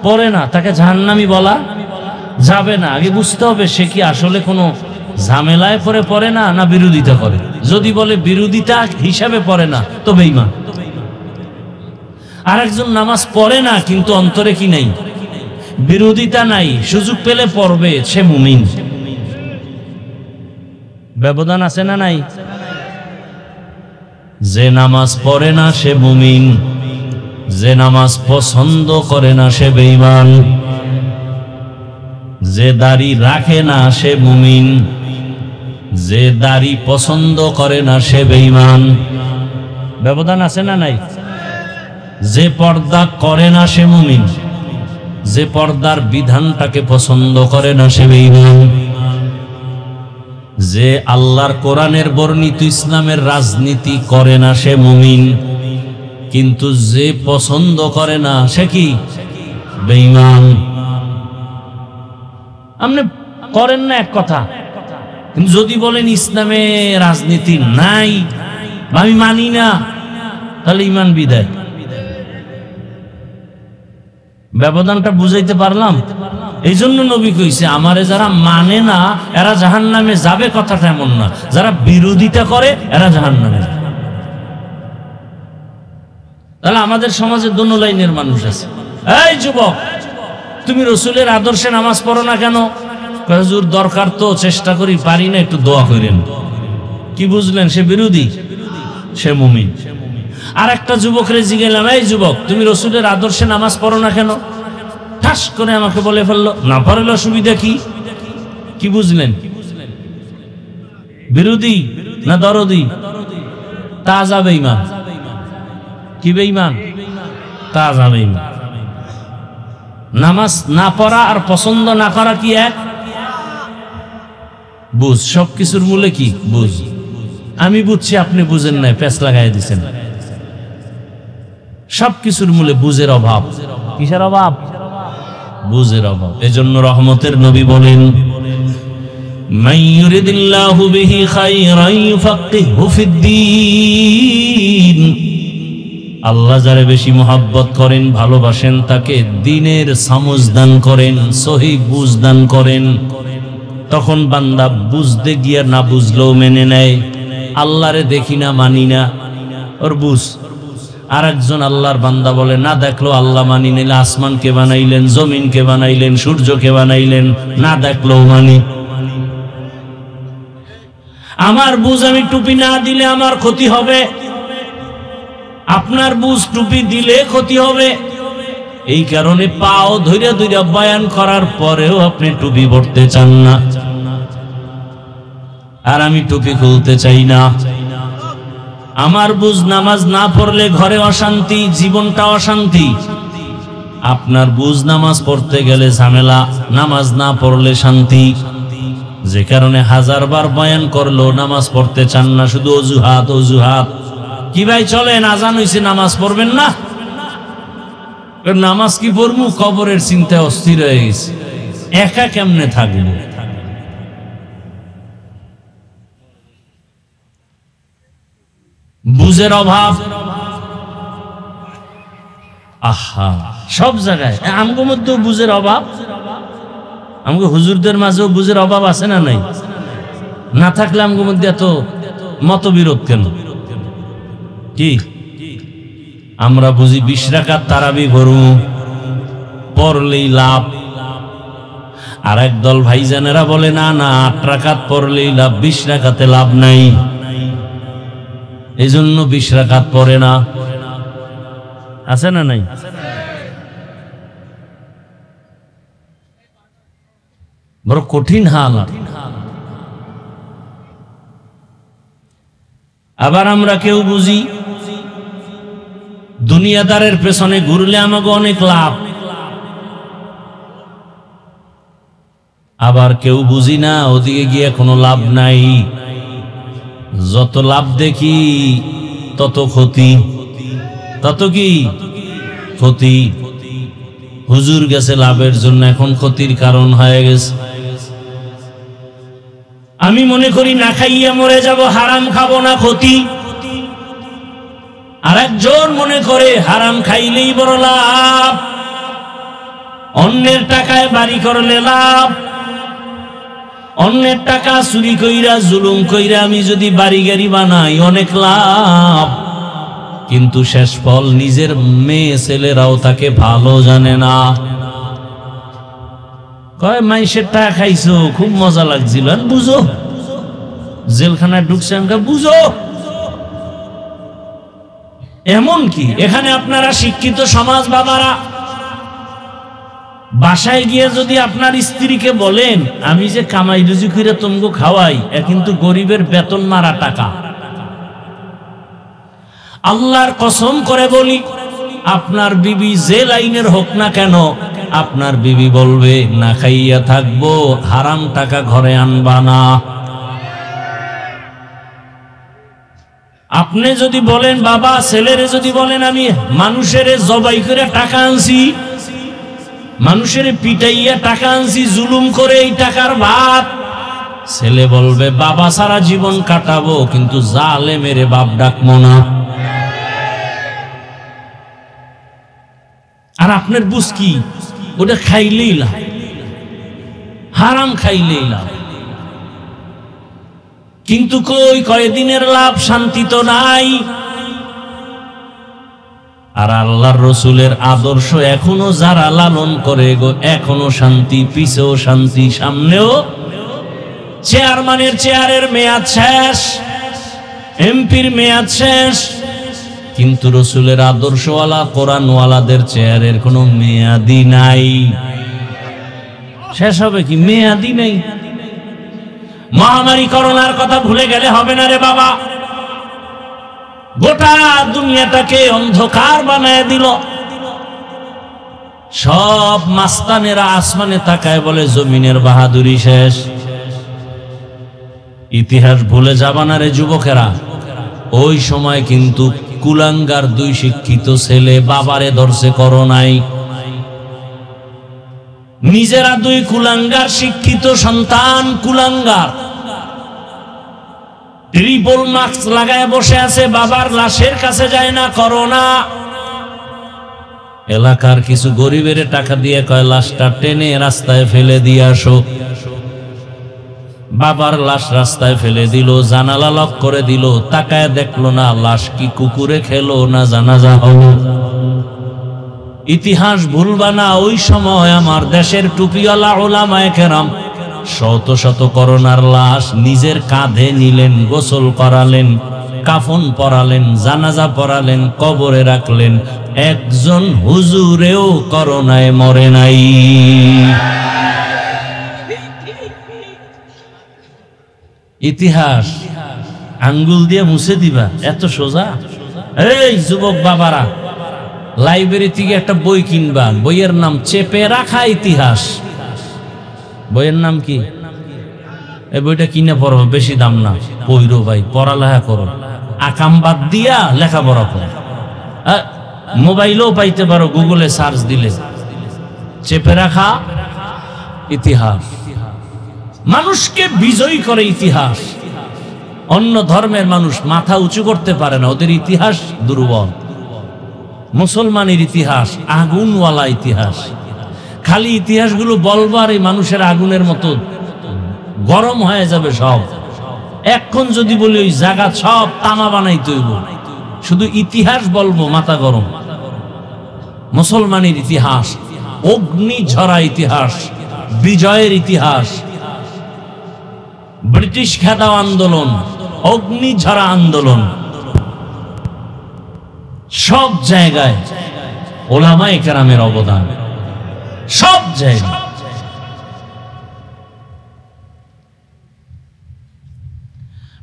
পড়ে না, তাকে জাহান্নামী বলা যাবে না। আগে বুঝতে হবে সে কি আসলে কোনো ঝামেলায় পড়ে না, না বিরোধিতা করে। যদি বলে বিরোধিতা হিসাবে পড়ে না, তো বেঈমান। আর একজন নামাজ পড়ে না কিন্তু অন্তরে কি নাই? বিরোধিতা নাই, সুযোগ পেলে পড়বে, সে মুমিন। ব্যবধান আছে না নাই? যে নামাজ পড়ে না সে মুমিন, যে নামাজ পছন্দ করে না সে বেঈমান, যে দাড়ি রাখে না সে মুমিন, যে দাড়ি পছন্দ করে না সে বেঈমান। ব্যবধান আছে না নাই? যে পর্দা করে না সে মুমিন, যে পর্দার বিধানটাকে পছন্দ করে না সে বেঈমান। যে আল্লাহর কোরআনের বর্ণিত ইসলামের রাজনীতি করে না সে মুমিন, কিন্তু যে পছন্দ করে না সে কি? বেঈমান। আপনি করেন না এক কথা, কিন্তু যদি বলেন ইসলামে রাজনীতি নাই, আমি মানি না, তাহলে ইমান বিদায়। ব্যবধানটা বুঝাইতে পারলাম? এই জন্য নবী কইছে আমারে যারা মানে না এরা জাহান্নামে যাবে, কথাটা এমন না, যারা বিরোধিতা করে এরা জাহান্নামে যাবে। তাহলে আমাদের সমাজে দোনো লাইনের মানুষ আছে। এই যুবক, তুমি রসুলের আদর্শে নামাজ পড়ো না কেন? হুজুর দরকার তো, চেষ্টা করি, পারি না, একটু দোয়া করেন। কি বুঝলেন? সে বিরোধী, সে মুমিন। আর একটা যুবকরে জিজ্ঞাসা, এই যুবক তুমি রসুলের আদর্শে নামাজ পড়ো না কেন? ঠাস করে আমাকে বলে ফেললো, না পড়লে অসুবিধা কি? কি বুঝলেন? বিরোধী না দরদি? তাজা বেঈমান। কি বেঈমান? তাজা বেঈমান। নামাজ না পড়া আর পছন্দ না করা কি এক? বুঝ। সবকিছুর মূলে কি? বুঝ। আমি বুঝছি, আপনি বুঝেন নাই, প্যাঁচ লাগাই দিচ্ছেন। সবকিছুর মূলে বুঝের অভাব। কিসের অভাব? বুঝের অভাব। এজন্য রহমতের নবী বলেন, মান ইউরিদিল্লাহু বিহি খায়রান ইউফাক্কিহু ফিদ্দীন। আল্লাহ যারে বেশি মহব্বত করেন, ভালোবাসেন, তাকে দ্বীনের সমঝ দান করেন, সহিহ বুঝ দান করেন। তখন বান্দা বুঝতে গিয়া না বুঝলেও মেনে নেয়। আল্লাহরে দেখি না, মানি না, ওর বুঝ। আর একজন আল্লাহর বান্দা বলে, না দেখলো আল্লাহ মানি নিলে, আসমানকে বানাইলেন, জমিনকে বানাইলেন, সূর্যকে বানাইলেন, না দেখলো মানি। আমার বুঝ, আমি টুপি না দিলে আমার ক্ষতি হবে, আপনার বুঝ টুপি দিলে ক্ষতি হবে। এই কারণে পাও ধৈর্য ধৈর্য বয়ান করার পরেও আপনি টুপি পড়তে চান না, আর আমি টুপি খুলতে চাই না। আমার বুঝ, নামাজ না পড়লে ঘরে অশান্তি, জীবনটা অশান্তি। আপনার বুঝ, নামাজ পড়তে গেলে ঝামেলা, নামাজ না পড়লে শান্তি। যে কারণে হাজারবার বয়ান করলো নামাজ পড়তে চান না, শুধু অজুহাত অজুহাত। কি ভাই চলেন, আজান হইছে, নামাজ পড়বেন না? নামাজ কি পড়বো? কবরের চিন্তায় অস্থির হয়ে গেছে, একা কেমনে থাকবো? বুঝের অভাব। আহা, সব জায়গায় আমগো মধ্যেও বুঝের অভাব। আমগো হুজুরদের মাঝেও বুঝের অভাব আছে না নাই? না থাকলে আমগো মধ্যে এত মতবিরোধ কেন? কি আমরা বুঝি 20 রাকাত তারাবি পড়ু, পড়লেই লাভ। আর একদল ভাইজানেরা বলে, না না, 8 রাকাত পড়লেই লাভ, 20 রাকাতে লাভ নাই, এই জন্য 20 রাকাত পড়ে না। আছে না নাই? বড় কঠিন হাল। আবার আমরা কেউ বুঝি দুনিয়াদারের পেছনে ঘুরলে আমাকে অনেক লাভ, আবার কেউ বুঝি না ওদিকে গিয়ে কোনো লাভ নাই, যত লাভ দেখি তত ক্ষতি। তত কি ক্ষতি? হুজুর গেছে লাভের জন্য, এখন ক্ষতির কারণ হয়ে গেছে। আমি মনে করি না খাইয়া মরে যাব, হারাম খাবো না, ক্ষতি। আর একজন মনে করে হারাম খাইলেই বড় লাভ, অন্যের টাকায় বাড়ি করলে লাভ, অন্যের টাকা চুরি কইরা জুলুম কইরা আমি যদি বাড়ি গাড়ি বানাই অনেক লাভ। কিন্তু শেষ ফল নিজের মেয়ে ছেলেরাও তাকে ভালো জানে না। কয় মাইশের টাকা খাইছো, খুব মজা লাগছিল, বুঝো জেলখানায় ঢুকছে, বুঝো। এমন কি এখানে আপনারা শিক্ষিত সমাজ বাবারা বাসায় গিয়ে যদি আপনার স্ত্রীকে বলেন আমি যে কামাই রুজি করে তোমাকে খাওয়াই, কিন্তু গরিবের বেতন মারা টাকা, আল্লাহর কসম করে বলি আপনার বিবি যে লাইনের হোক না কেন, আপনার বিবি বলবে না খাইয়া থাকবো, হারাম টাকা ঘরে আনবা না। আপনি যদি বলেন বাবা, ছেলেরে যদি বলেন আমি মানুষের জবাই করে টাকা আনছি, মানুষের পিটাইয়া টাকা আনছি, জুলুম করে এই টাকার ভাত, ছেলে বলবে বাবা সারা জীবন কাটাবো কিন্তু জালেমেরে বাপ ডাকবো না। আর আপনার বুঝ কি, ওটা খাইলেই লাভ, হারাম খাইলেই লাভ, কিন্তু কই কয়দিনের লাভ, শান্তি তো নাই। আর আল্লাহর রসুলের আদর্শ এখনো যারা লালন করে গো, এখনো শান্তি, পিছেও শান্তি, সামনেও। চেয়ারম্যানের চেয়ারের মেয়াদ শেষ, এমপির মেয়াদ শেষ, কিন্তু রসুলের আদর্শওয়ালা কোরআনওয়ালাদের চেয়ারের কোনো মেয়াদি নাই। শেষ হবে কি? মেয়াদি নেই। মহামারী করোনার কথা ভুলে গেলে হবে না রে বাবা, গোটা দুনিয়াটাকে অন্ধকার বানায় দিল। সব মাস্তানেরা আসমানে তাকায় বলে জমিনের বাহাদুরি শেষ। ইতিহাস ভুলে যাবা না রে যুবকেরা, ওই সময় কিন্তু কুলাঙ্গার দুই শিক্ষিত ছেলে বাবারে ধরছে করোনায়, নিজেরা দুই কুলাঙ্গার শিক্ষিত সন্তান, কুলাঙ্গার ট্রিপল মাস্ক লাগায় বসে আছে, বাবার লাশের কাছে যায় না, করোনা। এলাকার কিছু গরিবের টাকা দিয়ে কয় লাশটা টেনে রাস্তায় ফেলে দিয়ে আসো। বাবার লাশ রাস্তায় ফেলে দিল, জানালা লক করে দিল, তাকায় দেখলো না লাশ কি কুকুরে খেলো না জানাজা হলো। ইতিহাস ভুলবা না, ওই সময় আমার দেশের টুপিওয়ালা উলামায়ে কেরাম শত শত করোনার লাশ নিজের কাঁধে নিলেন, গোসল করালেন, কাফন পরালেন, জানাজা পরালেন, কবরে রাখলেন। একজন হুজুরেও করোনায় মরে নাই। ইতিহাস আঙ্গুল দিয়ে মুছে দিবা এত সোজা? এই যুবক বাবারা, লাইব্রেরি থেকে একটা বই কিনবা, বইয়ের নাম চেপে রাখা ইতিহাস। বইয়ের নাম কি? এই বইটা কিনে পড়ো, বেশি দাম না, পড়ো ভাই, পড়ালেখা করো, আকাম বাদ দিয়া লেখাপড়া করো। মোবাইলেও পাইতে পারো, গুগলে সার্চ দিলে চেপে রাখা ইতিহাস। মানুষকে বিজয়ী করে ইতিহাস। অন্য ধর্মের মানুষ মাথা উঁচু করতে পারে না, ওদের ইতিহাস দুর্বল। মুসলমানের ইতিহাস আগুনওয়ালা ইতিহাস। খালি ইতিহাসগুলো বলবার এই মানুষের আগুনের মতো গরম হয়ে যাবে সব। এখন যদি বলি ওই জায়গা সব তামা বানাইতে হইব, শুধু ইতিহাস বলবো মাথা গরম। মুসলমানের ইতিহাস অগ্নি ঝরা ইতিহাস, বিজয়ের ইতিহাস। ব্রিটিশ খেদাও আন্দোলন, অগ্নি ঝরা আন্দোলন। সব জায়গায় ওলামায়ে কেরামের অবদান, সব জায়গায়।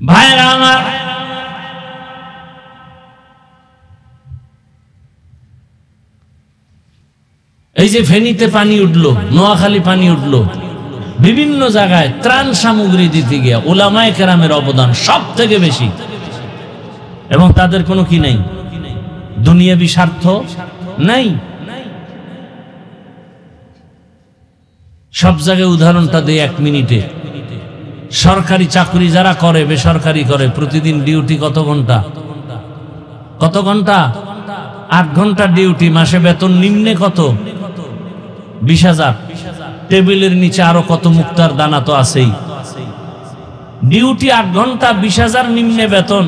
ভাইরা আমার, এই যে ফেনীতে পানি উঠলো, নোয়াখালী পানি উঠলো, বিভিন্ন জায়গায় ত্রাণ সামগ্রী দিতে গিয়ে ওলামায়ে কেরামের অবদান সব থেকে বেশি। এবং তাদের কোনো কি নেই, দুনিয়াবি স্বার্থ নাই। সব জায়গায় উদাহরণটা দেই এক মিনিটে। সরকারি চাকরি যারা করে, বেসরকারি করে, প্রতিদিন ডিউটি কত ঘন্টা? কত ঘন্টা? 8 ঘন্টা ডিউটি, মাসে বেতন নিম্নে কত? 20,000। টেবিলের নিচে আরো কত মুক্তার দানা তো আছেই। ডিউটি 8 ঘন্টা, 20,000 নিম্নে বেতন।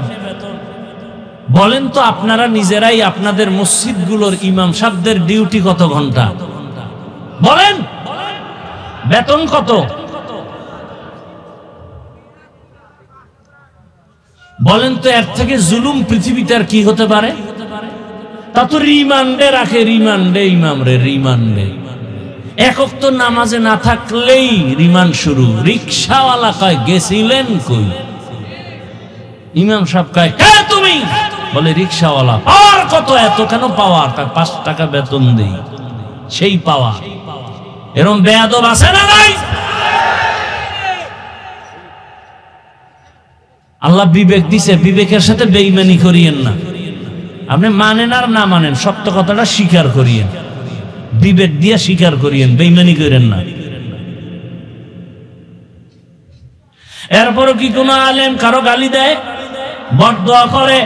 বলেন তো আপনারা নিজেরাই, আপনাদের মসজিদগুলোর ইমাম সাহেবদের ডিউটি কত ঘন্টা? বলেন, বেতন কত? বলেন তো এর থেকে জুলুম পৃথিবীতে আর কি হতে পারে? তা তো রিমান্ডে রাখে, রিমান্ডে ইমাম রে, রিমান্ডে। এক ওয়াক্ত নামাজে না থাকলেই রিমান্ড শুরু। রিকশাওয়ালা কয় গেছিলেন কই? ইমাম সাহেব কয় কে তুমি? বলে রিকশাওয়ালা। পাওয়ার কত? এত কেন পাওয়ার? 5 টাকা বেতন দেই, সেই পাওয়া। এরকম বেয়াদব আছে না নাই? আল্লাহ বিবেক দিছে, বিবেকের সাথে বেঈমানি করিয়েন না। আপনি মানেন আর না মানেন, সত্য কথাটা স্বীকার করিয়েন, বিবেক দিয়ে স্বীকার করিয়েন, বেঈমানি করেন না। এরপরও কি কোনো আলেম কারো গালি দেয়, বদদোয়া করে?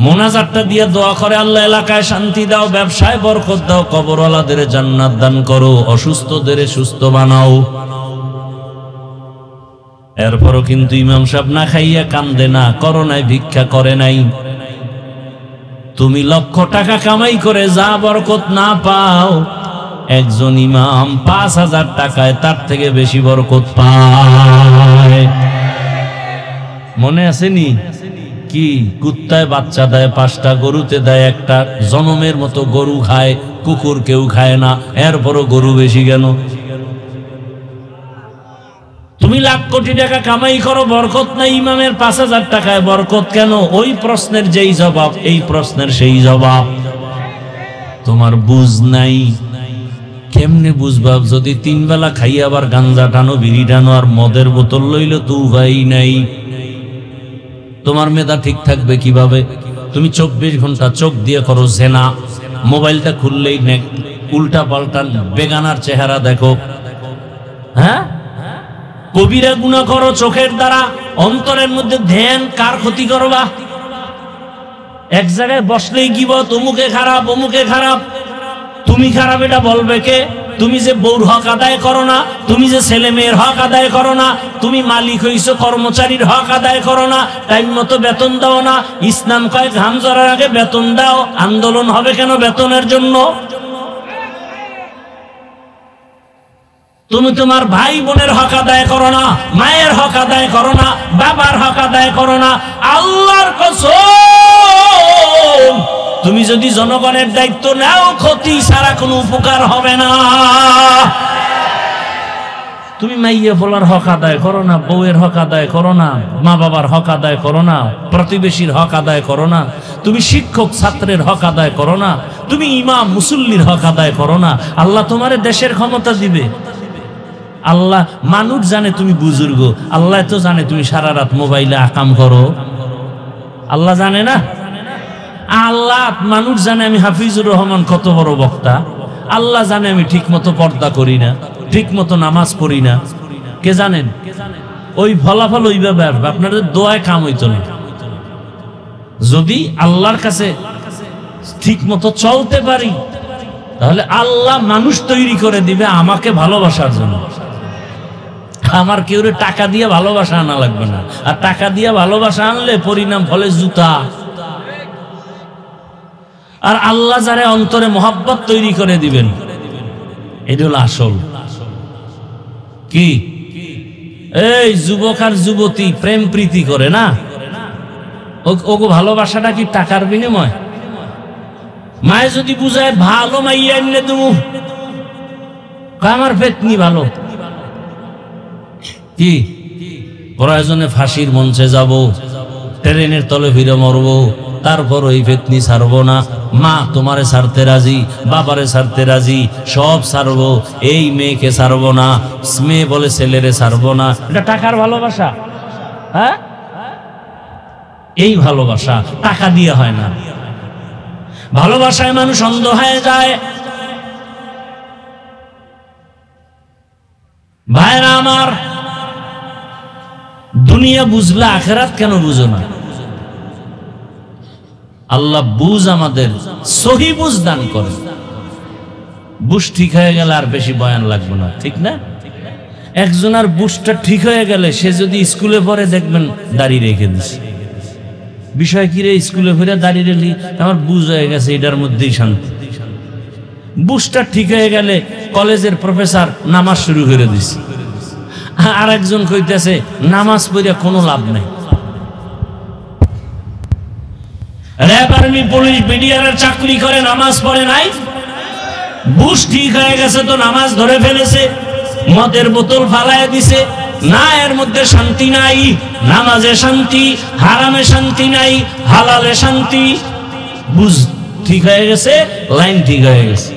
মোনাজাতটা দিয়ে দোয়া করে, আল্লাহ এলাকায় শান্তি দাও, ব্যবসায় বরকত দাও, কবরওয়ালাদের জান্নাত দান করো, অসুস্থদের সুস্থ বানাও। এরপরও কিন্তু ইমাম সাহেব না খাইয়া কান্দে না, করোনায় ভিক্ষা করে নাই। তুমি লক্ষ টাকা কামাই করে যা বরকত না পাও, একজন ইমাম 5000 টাকায় তার থেকে বেশি বরকত পায়। মনে আসেনি? কি কুত্তায় বাচ্চা দেয় 5টা, গরুতে দেয় 1টা, জনমের মতো গরু খায়, কুকুর কেউ খায় না, এরপরও গরু বেশি কেন? তুমি লাখ কোটি টাকা কামাই করো, বরকত নাই, ইমামের 5000 টাকায় বরকত কেন? ওই প্রশ্নের যেই জবাব, এই প্রশ্নের সেই জবাব। তোমার বুঝ নাই। কেমনে বুঝবা? যদি 3 বেলা খাই আবার গাঞ্জা টানো, বিড়ি টানো আর মদের বোতল লইলে তো উপায় নাই। তোমার মেধা ঠিক থাকবে কিভাবে? তুমি 24 ঘন্টা চোখ দিয়ে করো জেনা, মোবাইলটা খুললেই উল্টা পাল্টা বেগানার চেহারা দেখো, হ্যাঁ, কবিরা গুনাহ করো চোখের দ্বারা, অন্তরের মধ্যে ধ্যান, কার ক্ষতি করবা? এক জায়গায় বসলেই গীবত, অমুকে খারাপ, অমুকে খারাপ। তুমি খারাপ এটা বলবে কে? তুমি যে বউর হক আদায় করো না, তুমি যে ছেলে মেয়ের হক আদায় করো না, তুমি মালিক হইছো, কর্মচারীর হক আদায় করো না, টাইম মতো বেতন দাও না। ইসলাম কয় ঘাম ঝরার আগে বেতন দাও। আন্দোলন হবে কেন বেতনের জন্য? তুমি তোমার ভাই বোনের হক আদায় করো না, মায়ের হক আদায় করো না, বাবার হক আদায় করো না। আল্লাহর কসম, তুমি যদি জনগণের দায়িত্ব নাও, ক্ষতি ছাড়া কোনো উপকার হবে না। তুমি মাইয়া বলার হক আদায় করো না, বউয়ের হক আদায় করো না, মা বাবার হক আদায় করো না, প্রতিবেশীর হক আদায় করো না, তুমি শিক্ষক ছাত্রের হক আদায় করো না, তুমি ইমাম মুসল্লির হক আদায় করো না। আল্লাহ তোমারে দেশের ক্ষমতা দিবে। আল্লাহ মানুষ জানে তুমি বুজুর্গ, আল্লাহ তো জানে তুমি সারা রাত মোবাইলে আকাম করো। আল্লাহ জানে না? আল্লাহ মানুষ জানে আমি হাফিজুর রহমান কত বড় বক্তা, আল্লাহ জানে আমি ঠিক মতো পর্দা করি না, ঠিক মতো নামাজ পড়ি না। কে জানেন? ওই ফলাফল ওইভাবে আসবে, আপনাদের দোয়ায় কাম হইতো না। যদি আল্লাহর কাছে ঠিক মতো চলতে পারি, তাহলে আল্লাহ মানুষ তৈরি করে দিবে আমাকে ভালোবাসার জন্য। আমার কেউ টাকা দিয়ে ভালোবাসা আনা লাগবে না, আর টাকা দিয়ে ভালোবাসা আনলে পরিণাম ফলে জুতা। আর আল্লাহ যারা অন্তরে মোহাব্বত তৈরি করে দিবেন, এটা হলো আসল। কি এই যুবক আর যুবতী প্রেম প্রীতি করে না, ওগো ভালোবাসাটা কি টাকার বিনিময়? মায়ে যদি বুঝায় ভালো মাইয়া এনে তুমি, আমার পেতনি ভালো, কি প্রয়োজনে ফাঁসির মঞ্চে যাব, ট্রেনের তলে ফিরে মরবো, তারপর ওই পেতনি ছাড়বো না। মা তোমারে ছাড়তে রাজি, বাবারে ছাড়তে রাজি, সব ছাড়বো, এই মেয়েকে ছাড়বো না। মেয়ে বলে ছেলেরে ছাড়বো না। এটা টাকার ভালোবাসা? হ্যাঁ, এই ভালোবাসা টাকা দিয়ে হয় না। ভালোবাসায় মানুষ অন্ধ হয়ে যায়। ভাইরা আমার, দুনিয়া বুঝলে আখেরাত কেন বুঝো না? আল্লাহ বুঝ আমাদের সহি বুঝ দান করে। বুঝ ঠিক হয়ে গেলে আর বেশি বয়ান লাগবে না, ঠিক না? একজনের বুঝটা ঠিক হয়ে গেলে সে যদি স্কুলে পড়ে, দেখবেন দাড়ি রেখে দিছে। বিষয় কি রে, স্কুলে ফিরে দাঁড়িয়ে রেলি, আমার বুঝ হয়ে গেছে, এটার মধ্যেই শান্তি। বুঝটা ঠিক হয়ে গেলে কলেজের প্রফেসর নামাজ শুরু করে দিছে। আর একজন কইতেছে নামাজ পড়ে কোনো লাভ নাই। র্যাব, আর্মি, পুলিশ, বিডিআর চাকরি করে, নামাজ পড়ে নাই। বুশ ঠিক হয়ে গেছে তো নামাজ ধরে ফেলেছে, মদের বোতল ফালায় দিছে, না এর মধ্যে শান্তি নাই, নামাজে শান্তি, হারামে শান্তি নাই, হালালে শান্তি। বুঝ ঠিক হয়ে গেছে, লাইন ঠিক হয়ে গেছে।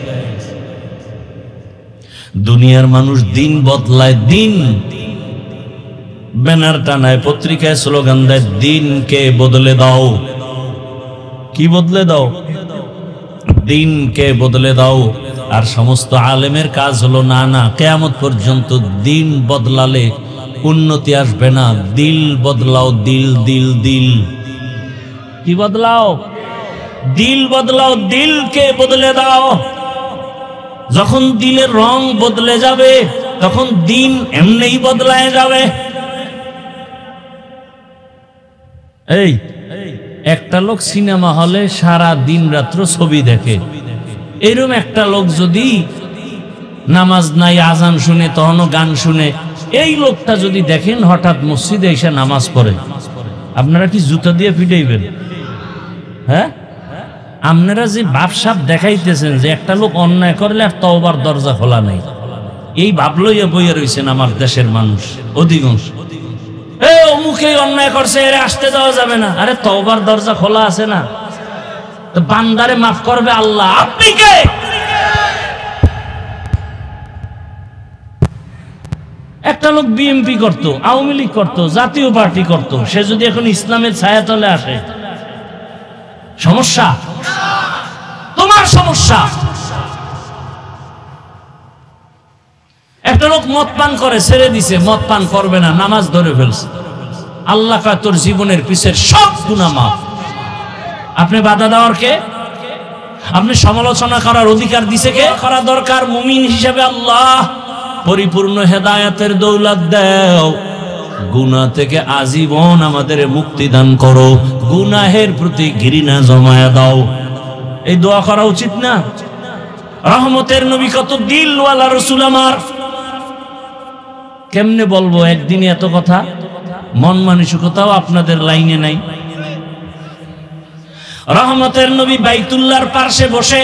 দুনিয়ার মানুষ দিন বদলায়, দিন ব্যানার টানায়, পত্রিকায় স্লোগান দেয়, দিনকে বদলে দাও। কি বদলে দাও? দিনকে বদলে দাও। আর সমস্ত আলেমের কাজ হলো না না, কিয়ামত পর্যন্ত দিন বদলালে উন্নতি আসবে না, দিল বদলাও, দিল দিল দিল। কি বদলাও? দিল বদলাও, দিলকে বদলে দাও। যখন দিলের রং বদলে যাবে তখন দিন এমনিই বদলায় যাবে। এই একটা লোক সিনেমা হলে সারা দিন রাত্র ছবি দেখে, এরকম একটা লোক যদি নামাজ নাই, আজান শুনে, তখনও গান শুনে, এই লোকটা যদি দেখেন হঠাৎ মসজিদে এসে নামাজ পড়ে, আপনারা কি জুতা দিয়ে পিটাইবেন? হ্যাঁ, আপনারা যে ভাবসাব দেখাইতেছেন যে একটা লোক অন্যায় করলে আর তওবার দরজা খোলা নাই, এই ভাব লইয়া বইয়া রয়েছেন আমার দেশের মানুষ অধিকাংশ। অমুকে অন্যায় করছে, এর আসতে দেওয়া যাবে না। আরে তওবার দরজা খোলা আছে না, তো বান্দারে মাফ করবে আল্লাহ। আপনি কে? একটা লোক বিএনপি করত, আওয়ামী লীগ করত, জাতীয় পার্টি করত, সে যদি এখন ইসলামের ছায়াতলে আসে, সমস্যা? তোমার সমস্যা। একটা লোক মদ পান করে, ছেড়ে দিছে, মদ পান করবে না, নামাজ ধরে ফেলছে, আল্লাহ কয় তোর জীবনের পিছের সব গুনাহ মাফ। আপনি বাধা দেওয়ার কে? আপনি সমালোচনা করার অধিকার দিছে কে? করা দরকার মুমিন হিসেবে আল্লাহ পরিপূর্ণ হেদায়েতের দৌলত দাও, গুনাহ থেকে আজীবন আমাদের মুক্তি দান করো, গুনাহের প্রতি ঘৃণা জমায়া দাও। এই দোয়া করা উচিত না? রহমতের নবী কত দিলওয়ালা রাসূল আমার, কেমনে বলবো একদিনে এত কথা? মন মানসিকতাও আপনাদের লাইনে নাই। রহমতের নবী বাইতুল্লাহর পাশে বসে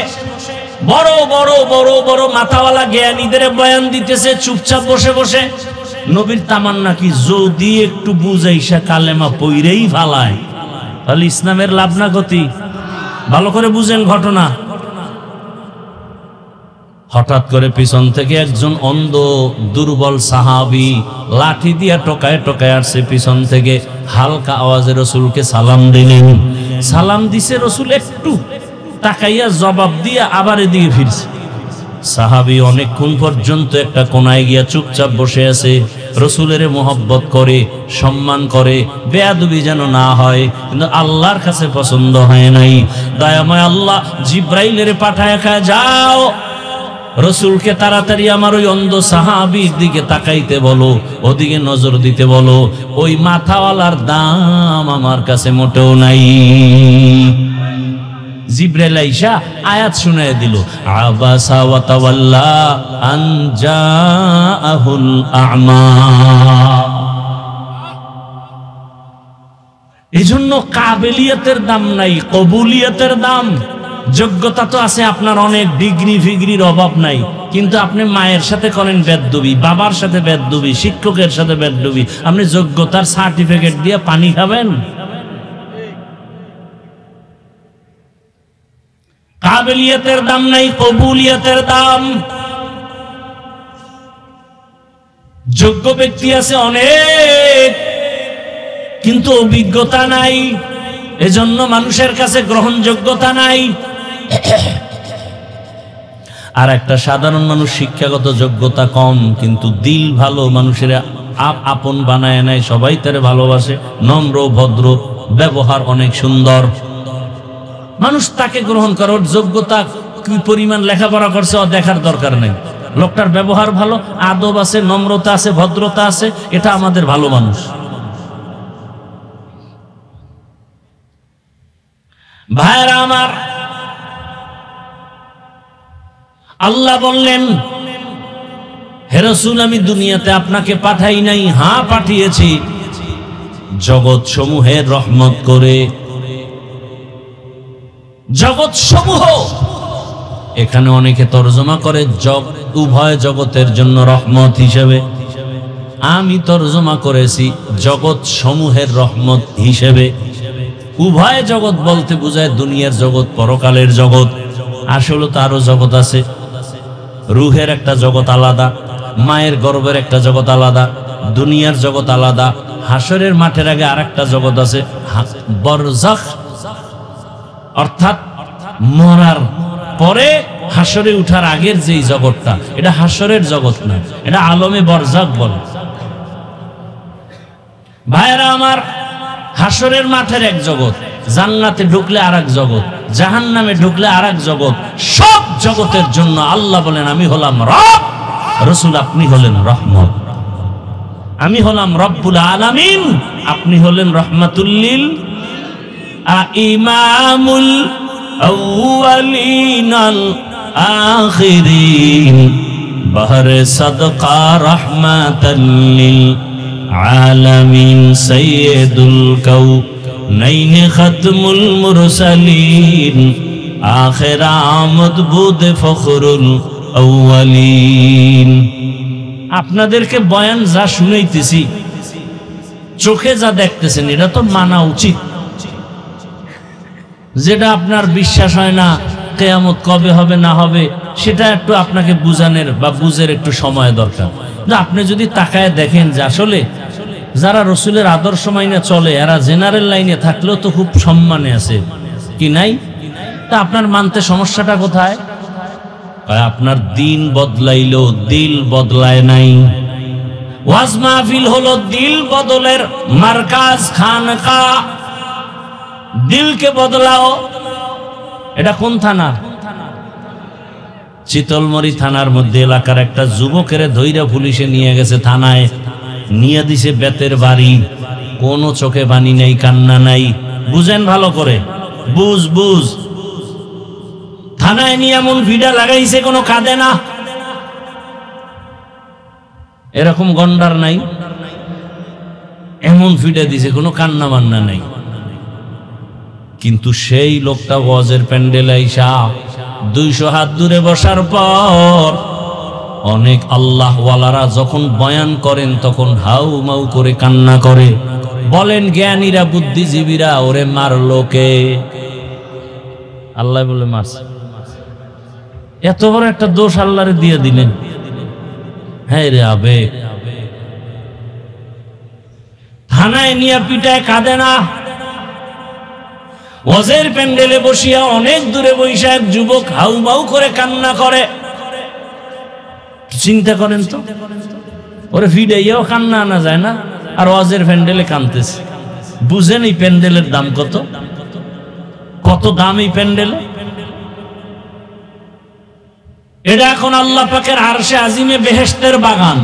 বড় বড় বড় বড় মাথাওয়ালা জ্ঞানীদের বয়ান দিতেছে, চুপচাপ বসে বসে। নবীর তামান্না কি যদি একটু বুঝাইসা কালেমা পইরেই ফালায়, তাহলে ইসলামের লাভ না ক্ষতি? ভালো করে বুঝেন ঘটনা। হঠাৎ করে পিছন থেকে একজন অন্ধ দুর্বল সাহাবী লাঠি দিয়া টোকায় টোকায় আসছে পিছন থেকে, হালকা আওয়াজে রসুলকে সালাম দিলেন। সালাম দিছে, রসুল একটু তাকাইয়া জবাব দিয়া আবার এদিকে ফিরছে। সাহাবী অনেকক্ষণ পর্যন্ত একটা কোনায় গিয়া চুপচাপ বসে আছে, রসুলের মোহব্বত করে, সম্মান করে, বেয়াদবি যেন না হয়, কিন্তু আল্লাহর কাছে পছন্দ হয় নাই। দয়াময় আল্লাহ জিব্রাইলের পাঠায় খায়, যাও রসুলকে তাড়াতাড়ি আমার ওই অন্ধ সাহাবীর দিকে তাকাইতে বলো, ওদিকে নজর দিতে বলো, ওই মাথাওয়ালার দাম আমার কাছে মোটেও নাই। জিব্রাইল আইসা আয়াত শুনাইয়া দিল, আবাসা ওয়া তাওয়াল্লা আন জাআহুল আ'মা। এজন্য কাবিলিয়তের দাম নাই, কবুলিয়তের দাম। যোগ্যতা তো আছে আপনার, অনেক ডিগ্রি ফিগ্রির অভাব নাই, কিন্তু আপনি মায়ের সাথে করেন বেদবি, বাবার সাথে বেদবি, শিক্ষকের সাথে বেদবি, আপনি যোগ্যতার সার্টিফিকেট দিয়ে পানি খাবেন? কাবিলিয়তের দাম নাই, কবুলিয়তের দাম। যোগ্য ব্যক্তি আছে অনেক, কিন্তু অভিজ্ঞতা নাই, এজন্য মানুষের কাছে গ্রহণযোগ্যতা নাই। আর একটা সাধারণ মানুষ শিক্ষাগত যোগ্যতা কম, কিন্তু দিল ভালো, মানুষের আপন বানায় নেয়, সবাই তারে ভালোবাসে, নম্র ভদ্র, ব্যবহার অনেক সুন্দর, মানুষ তাকে গ্রহণ করে। ওর যোগ্যতা কি পরিমাণ লেখাপড়া করছে ও দেখার দরকার নেই, লোকটার ব্যবহার ভালো, আদব আছে, নম্রতা আছে, ভদ্রতা আছে, এটা আমাদের ভালো মানুষ। ভাইরা আমার, আল্লাহ বললেন, হে রাসূল আমি দুনিয়াতে আপনাকে পাঠাই নাই, হ্যাঁ পাঠিয়েছি জগৎ সমূহের রহমত করে। জগৎ সমূহ এখানে অনেকে তরজমা করে উভয় জগতের জন্য রহমত হিসেবে, আমি তরজমা করেছি জগৎ সমূহের রহমত হিসেবে। উভয় জগৎ বলতে বোঝায় দুনিয়ার জগৎ, পরকালের জগৎ। আসলে তো আরো জগৎ আছে। রুহের একটা জগৎ আলাদা, মায়ের গর্ভের একটা জগৎ আলাদা, দুনিয়ার জগৎ আলাদা, হাসরের মাঠের আগে আরেকটা জগৎ আছে বরজাখ, অর্থাৎ মরার পরে হাসরে উঠার আগের যেই জগৎটা, এটা হাসরের জগৎ না, এটা আলমে বরজাখ বলে। ভাইরা আমার, হাসরের মাঠের এক জগৎ, জান্নাতে ঢুকলে আরেক জগৎ, জাহান্নামে ঢুকলে আরেক জগৎ। সব জগতের জন্য আল্লাহ বলেন আমি হলাম রব, রাসূল আপনি হলেন রহমত। আমি হলাম রব্বুল আলামিন, আপনি হলেন রহমাতুল লিল ইমামুল আউয়ালিন আল আখিরিন বাহরে সাদকা রাহমাতাল লিল আলামিন সাইয়্যিদুল কাউনাইন খাতমুল মুরসালিন আখির আমদ বুদ ফখরুল আউয়ালিন। আপনাদেরকে বয়ান যা শুনাইতেছি, চোখে যা দেখতেছেন, এটা তো মানা উচিত। যেটা আপনার বিশ্বাস হয় না কিয়ামত কবে হবে না হবে, সেটা একটু আপনাকে বুঝানোর বা বুঝের একটু সময় দরকার। আপনি যদি তাকায় দেখেন যে আসলে যারা রসুলের আদর্শ মাইনে চলে, এরা জেনারেল লাইনে থাকলেও তো খুব সম্মানে আছে, কি নাই? তা আপনার মানতে সমস্যাটা কোথায়? আপনার দিন বদলাইলেও দিল বদলায় নাই। ওয়াজ মাহফিল হলো দিল বদলের মার্কাজ, খানকা। দিলকে বদলাও। এটা কোন থানা? চিতলমরি থানার মধ্যে এলাকার একটা যুবকের ধৈর্য পুলিশে নিয়ে গেছে, থানায় নিয়ে দিছে বেতের বাড়ি। কোনো চোখে পানি নেই, কান্না নাই। বুঝেন ভালো করে, বুঝ। থানায় নিয়ে এমন ভিড়া লাগাইছে, কোনো কাঁদে না। এরকম গন্ডার নাই, এমন ফিডে দিছে, কোনো কান্না মান্না নাই। কিন্তু সেই লোকটা ওয়াজের প্যান্ডেলে আইসা 200 হাত দূরে বসার পর অনেক আল্লাহওয়ালারা যখন বয়ান করেন তখন হাউ মাউ করে কান্না করে। বলেন জ্ঞানীরা, বুদ্ধিজীবীরা, ওরে মারলো কে? আল্লাহ বলে মারছে। এত বড় একটা দোষ আল্লাহরে দিয়ে দিলেন। হ্যাঁ রে আবেগ। থানায় নিয়ে পিটায়, কাঁদে না। ওয়াজের প্যান্ডেলে বসিয়া অনেক দূরে বৈশা এক যুবক হাউমাউ করে কান্না করে। চিন্তা করেন তো, ওরে ফিডাইয়াও কান্না আনা যায় না, আর ওয়াজের প্যান্ডেলে কাঁদতেছে। বুঝেন এই প্যান্ডেলের দাম কত? কত দাম এই প্যান্ডেলে? এটা এখন আল্লাহ পাকের আরশে আজিমে বেহেশতের বাগান।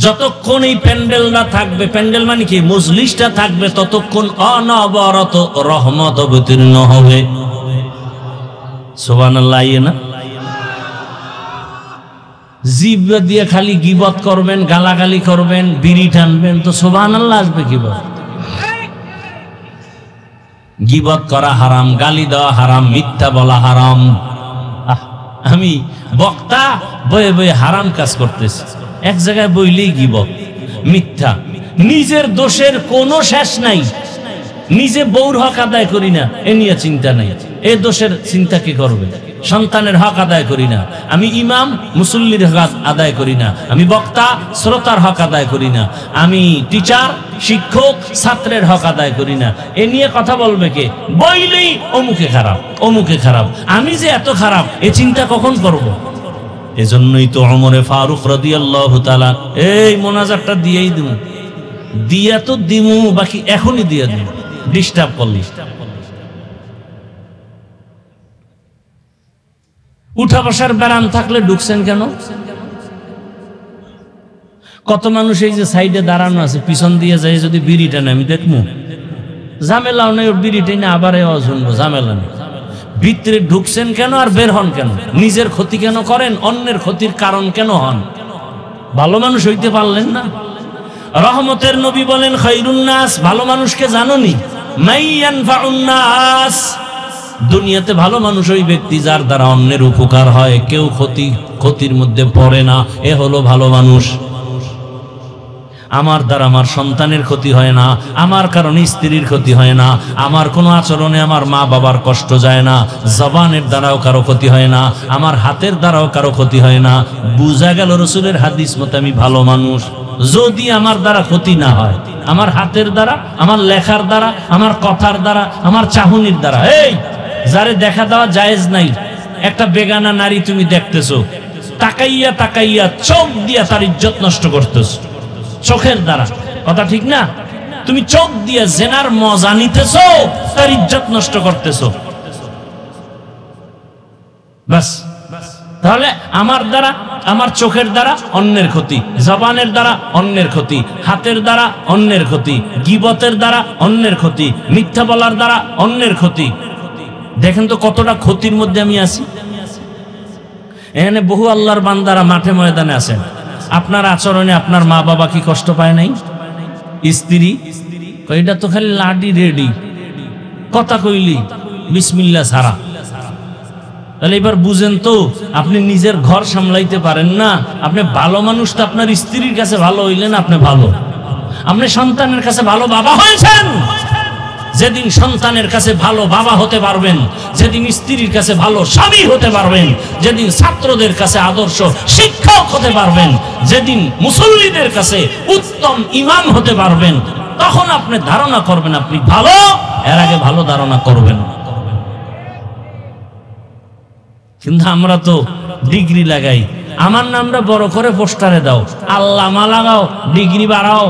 যতক্ষণ এই প্যান্ডেলটা থাকবে, প্যান্ডেল মানে কি, মজলিসটা থাকবে, ততক্ষণ অনবরত রহমত অবতীর্ণ হবে। সুবহানাল্লাহ। না জিভ দিয়ে খালি গীবত করবেন, গালাগালি করবেন, বিড়ি টানবেন, তো সুবহানাল্লাহ আসবে কিভাবে? গীবত করা হারাম, গালি দেওয়া হারাম, মিথ্যা বলা হারাম। আমি বক্তা বয়ে বয়ে হারাম কাজ করতেছি, এক জায়গায় বইলেই গীবত, মিথ্যা। নিজের দোষের কোনো শেষ নাই। নিজে বউর হক আদায় করি না, এ নিয়ে চিন্তা নাই, এ দোষের চিন্তা কি করবে? সন্তানের হক আদায় করি না, আমি ইমাম মুসল্লির হক আদায় করি না, আমি বক্তা শ্রোতার হক আদায় করি না, আমি টিচার শিক্ষক ছাত্রের হক আদায় করি না, এ নিয়ে কথা বলবে কে? বইলেই অমুকে খারাপ, অমুকে খারাপ। আমি যে এত খারাপ, এ চিন্তা কখন করব? এজন্যই তো ওমরে ফারুক রাদিয়াল্লাহু তাআলা এই মোনাজাতটা দিয়েই দিমু, দিয়া তো দিমু, বাকি এখনই দিয়ে দিমু, ডিস্টার্ব করলি। উঠা বসার ব্যারাম থাকলে ঢুকছেন কেন? কত মানুষ এই যে সাইডে দাঁড়ানো আছে, পিছন দিয়ে যায়, যদি বিড়িটা নেই আমি দেখবো, ঝামেলাও নেই, ওর বিড়িটাই না, আবার শুনবো, ঝামেলা নেই। ভিতরে ঢুকছেন কেন আর বের হন কেন? নিজের ক্ষতি কেন করেন? অন্যের ক্ষতির কারণ কেন হন? ভালো মানুষ হইতে পারলেন না? রহমতের নবী বলেন খায়রুন নাস, ভালো মানুষকে জানোনি? মাইয়ানফাউন নাস, দুনিয়াতে ভালো মানুষ ওই ব্যক্তি যার দ্বারা অন্যের উপকার হয়, কেউ ক্ষতির মধ্যে পড়ে না, এ হলো ভালো মানুষ। আমার দ্বারা আমার সন্তানের ক্ষতি হয় না, আমার কারণে স্ত্রীর ক্ষতি হয় না, আমার কোনো আচরণে আমার মা বাবার কষ্ট যায় না, জবানের দ্বারাও কারো ক্ষতি হয় না, আমার হাতের দ্বারাও কারো ক্ষতি হয় না। বুঝা গেল রসুলের হাদিস মতে আমি ভালো মানুষ। যদি আমার দ্বারা ক্ষতি না হয়, আমার হাতের দ্বারা, আমার লেখার দ্বারা, আমার কথার দ্বারা, আমার চাহনির দ্বারা। এই যারে দেখা দেওয়া জায়েজ নাই, একটা বেগানা নারী তুমি দেখতেছো, তাকাইয়া তাকাইয়া চোখ দিয়া তার ইজ্জত নষ্ট করতেছো চোখের দ্বারা, কথা ঠিক না? তুমি চোখ দিয়ে জেনার মজা নিতেছো, তার ইজ্জত নষ্ট করতেছো। বাস, তাহলে আমার দ্বারা, আমার চোখের দ্বারা অন্যের ক্ষতি, জবানের দ্বারা অন্যের ক্ষতি, হাতের দ্বারা অন্যের ক্ষতি, গীবতের দ্বারা অন্যের ক্ষতি, মিথ্যা বলার দ্বারা অন্যের ক্ষতি। দেখেন তো কতটা ক্ষতির মধ্যে আমি আছি। এখানে বহু আল্লাহর বান্দারা মাঠে ময়দানে আছেন, আপনার আচরণে আপনার মা বাবা কি কষ্ট পায় নাই? স্ত্রী এটা তো খালি লাডি রেডি, কথা কইলি বিসমিল্লাহ ছাড়া। তাহলে এবার বুঝেন তো, আপনি নিজের ঘর সামলাইতে পারেন না। আপনি ভালো মানুষ তো আপনার স্ত্রীর কাছে ভালো হইলেন, আপনি ভালো। আপনি সন্তানের কাছে ভালো বাবা হয়েছেন। যেদিন সন্তানের কাছে ভালো বাবা হতে পারবেন, যেদিন স্ত্রীর কাছে ভালো স্বামী হতে পারবেন, যেদিন ছাত্রদের কাছে আদর্শ শিক্ষক হতে পারবেন, যেদিন মুসল্লিদের কাছে উত্তম ইমাম হতে পারবেন, তখন আপনি ধারণা করবেন আপনি ভালো। এর আগে ভালো ধারণা করবেন। কিন্তু আমরা তো ডিগ্রি লাগাই, আমার নামটা বড় করে পোস্টারে দাও, আল্লামা লাগাও, ডিগ্রি বাড়াও।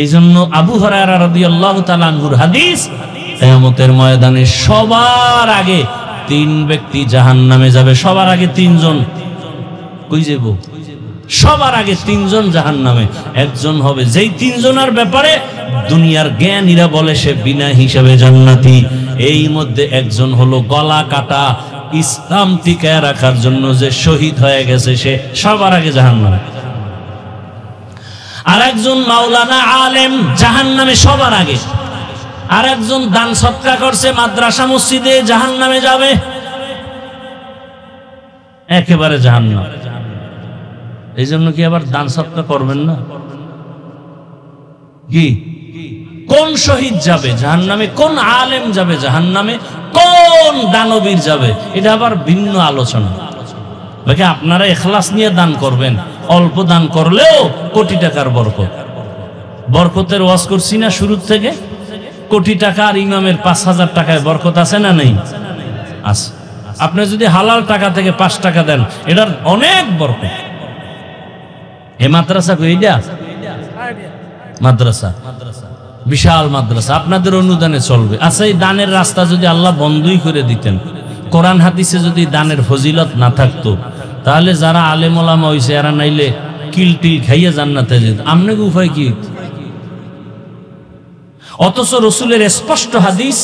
এই জন্য আবু হুরায়রা রাদিয়াল্লাহু তাআলা আনহুর হাদিস, কিয়ামতের ময়দানে সবার আগে 3 ব্যক্তি জাহান্নামে যাবে। সবার আগে 3 জন কই যাব? সবার আগে 3 জন জাহান্নামে। একজন হবে, যেই 3 জনের ব্যাপারে দুনিয়ার জ্ঞানীরা বলে সে বিনা হিসাবে জান্নাতি। এই মধ্যে একজন হলো গলা কাটা, ইসলাম টিকায় রাখার জন্য যে শহীদ হয়ে গেছে, সে সবার আগে জাহান্নামে। আর একজন মাওলানা আলেম, জাহান্নামে সবার আগে। আর একজন দান সৎকার করছে মাদ্রাসা মসজিদে, জাহান্নামে যাবে, একেবারে জাহান্নাম। এই জন্য কি আবার দান সৎকার করবেন না? কি কোন শহীদ যাবে জাহান্নামে, কোন আলেম যাবে জাহান্নামে, কোন দানবীর যাবে, এটা আবার ভিন্ন আলোচনা। দেখে আপনারা ইখলাস নিয়ে দান করবেন, অল্প দান করলেও কোটি টাকার বরকত। বরকতের ওয়াজ করছি না শুরুর থেকে? কোটি টাকা আর ইমামের 5,000 টাকায় বরকত আছে না নেই? আছে। আপনি যদি হালাল টাকা থেকে 5 টাকা দেন, এটার অনেক বরকত। এ মাদ্রাসা কইডা মাদ্রাসা, বিশাল মাদ্রাসা, আপনাদের অনুদানে চলবে। আচ্ছা, এই দানের রাস্তা যদি আল্লাহ বন্ধই করে দিতেন, কোরআন হাদিসে যদি দানের ফজিলত না থাকতো, তাহলে যারা আলেম ওলামা হইছে এরা নাইলে কিলটিল খাইয়ে জান্নাতে যেত। আপনাকে উপায় কি? অথচ রসুলের স্পষ্ট হাদিস,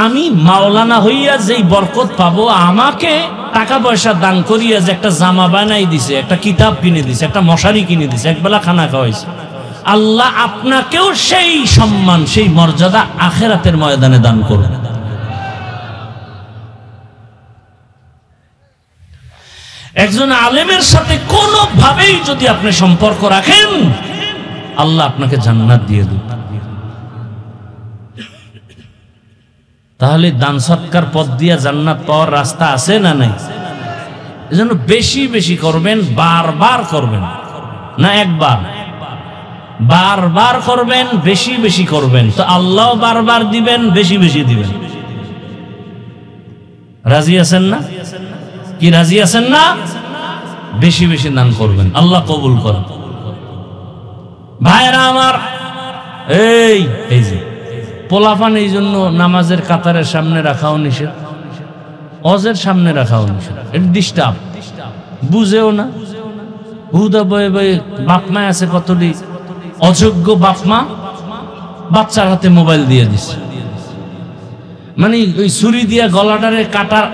আমি মাওলানা হইয়া যেই বরকত পাবো, আমাকে টাকা পয়সা দান করিয়া যে একটা জামা বানাই দিছে, একটা কিতাব কিনে দিছে, একটা মশারি কিনে দিছে, একবেলা খানা খাওয়াইছে, আল্লাহ আপনাকেও সেই সম্মান, সেই মর্যাদা আখিরাতের ময়দানে দান করবে। একজন আলেমের সাথে কোনোভাবেই যদি আপনি সম্পর্ক রাখেন, আল্লাহ আপনাকে জান্নাত দিয়ে দেবে। তাহলে দান সৎকার পথ দিয়ে জান্নাত পাওয়ার রাস্তা আছে না নাই? এজন্য বেশি বেশি করবেন, বারবার করবেন না, একবার, বারবার করবেন, বেশি বেশি করবেন, তো আল্লাহ বারবার দিবেন, বেশি বেশি দিবেন। রাজি আছেন না? কি রাজি আছেন না? বেশি বেশি দান করবেন, আল্লাহ কবুল করেন। ভাইরা আমার, এই যে পোলাপান, এই জন্য নামাজের কাতারের সামনে রাখাও নিষেধ, অজের সামনে রাখাও নিষেধ। এটা ডিস্টার্ব, বুঝেও না, হুদা বয়ে বয়ে। বাপমা আছে কতটি অযোগ্য বাপমা, বাচ্চার হাতে মোবাইল দিয়ে দিচ্ছে, মানে ওই ছুরি দিয়া গলাটারে কাটার,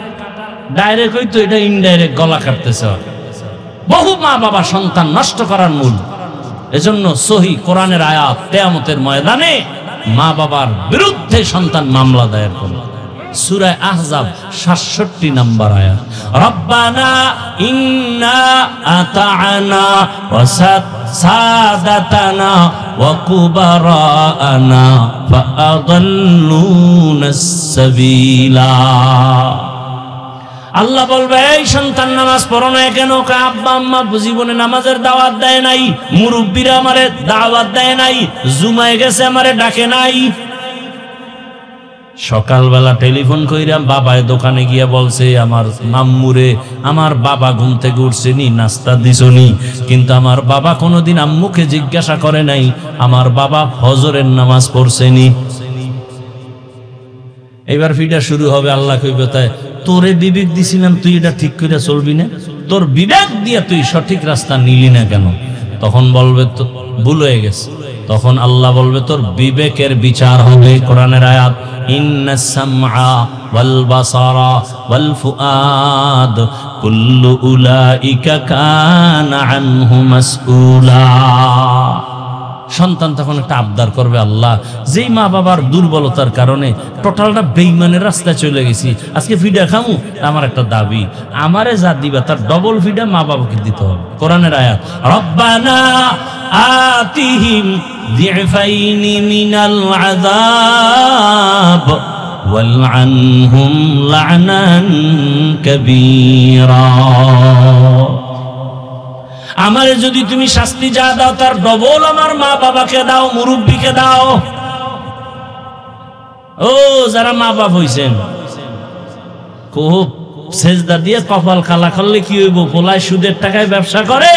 ডাইরেক্ট হইতো, এটা ইনডাইরেক্ট গলা কাটতেছে। বহু মা বাবা সন্তান নষ্ট করার মূল। এজন্য সহি কোরআনের আয়াত, কিয়ামতের ময়দানে মা বাবার বিরুদ্ধে সন্তান মামলা দায়ের করে। সূরা আহজাব ৬৭ নম্বর আয়াত, রব্বানা ইন্না আতা'না ওয়া সাদাতানা ওয়া কুবারানা ফাআদাল্লুনাস সাবিলা। আল্লাহ বলবে, এই সন্তান নামাজ পড়ো না কেন? আব্বা আম্মা জীবনে নামাজের দাওয়াত দেয় নাই, মুরব্বীরা আমারে দাওয়াত দেয় নাই, জুমায় গেছে আমারে ডাকে নাই। সকালবেলা টেলিফোন কইরা বাবায় দোকানে গিয়া বলছে, আমার মাম্মুরে আমার বাবা ঘুম থেকে উঠছেনি, নাস্তা দিছনি, কিন্তু আমার বাবা কোনোদিন আম্মুকে জিজ্ঞাসা করে নাই আমার বাবা ফজরের নামাজ পড়ছেনি। এবার ফিটা শুরু হবে, আল্লাহ কইবে, তাই তোরে বিবেক দিছিলাম, তুই এটা ঠিক করে চলবি না? তোর বিবেক দিয়া তুই সঠিক রাস্তা নিলি না কেন? তখন বলবে তো ভুল হয়ে গেছে। তখন আল্লাহ বলবে, তোর বিবেকের বিচার হবে। কোরআনের আয়াত, ইন্নাস সামআ ওয়াল বাসারা ওয়াল ফুআদ কুল্লু উলাইকা কানা আনহু মাসউলা। সন্তান তখন একটা আবদার করবে, আল্লাহ যেই মা বাবার দুর্বলতার কারণে টোটালটা বেঈমানের রাস্তায় চলে গেছি, আজকে ফিডা খামু, আমার একটা দাবি, আমারে যা দিবা তার ডবল ফিডা মা বাবাকে দিতে হবে। কোরআনের আয়াত, রব্বানা আতিহিম যিফাইনি মিনাল আযাব ওয়ালআনহুম লা'নান কাবীরা। আমারে যদি তুমি শাস্তি যা দাও তার ডবল আমার মা বাবাকে দাও, মুরব্বীকে দাও। ও যারা মা বাপ হইছেন, খুব সেজদা দিয়ে কপাল খালা করলে কি হইব? পোলায় সুদের টাকায় ব্যবসা করে,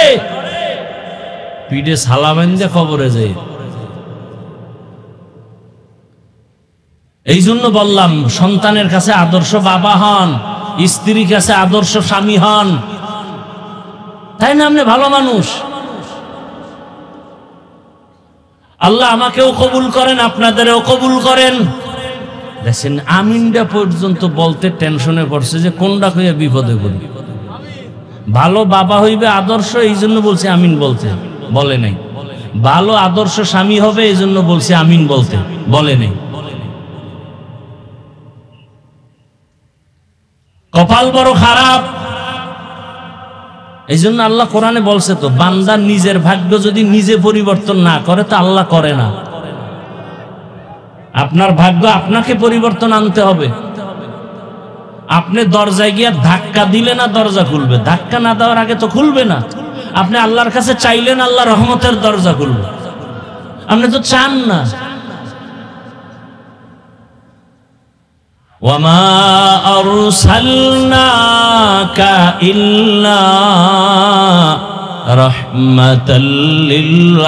পিঠে ছালা বাঁধে কবরে যায়। এই জন্য বললাম, সন্তানের কাছে আদর্শ বাবা হন, স্ত্রীর কাছে আদর্শ স্বামী হন, তাই না? আপনি ভালো মানুষ, আল্লাহ আমাকেও কবুল করেন, আপনাদেরও কবুল করেন। দেখছেন, আমিনটা পর্যন্ত বলতে টেনশনে পড়ছে যে কোনটা কইয়া বিপদে পড়ি। ভালো বাবা হইবে আদর্শ, এই জন্য বলছে আমিন বলতে, বলে নাই। ভালো আদর্শ স্বামী হবে, এই জন্য বলছে আমিন বলতে, বলে নাই। কপাল বড় খারাপ। এই জন্য আল্লাহ কোরআনে বলছে তো, বান্দা নিজের ভাগ্য যদি নিজে পরিবর্তন না করে তো আল্লাহ করে না। আপনার ভাগ্য আপনাকে পরিবর্তন আনতে হবে। আপনি দরজায় গিয়া ধাক্কা দিলে না দরজা খুলবে, ধাক্কা না দেওয়ার আগে তো খুলবে না। আপনি আল্লাহর কাছে চাইলেন, আল্লাহ রহমতের দরজা খুলবে, আপনি তো চান না। ওয়ামা আরসালনাকা ইল্লা রাহমাতাল লিল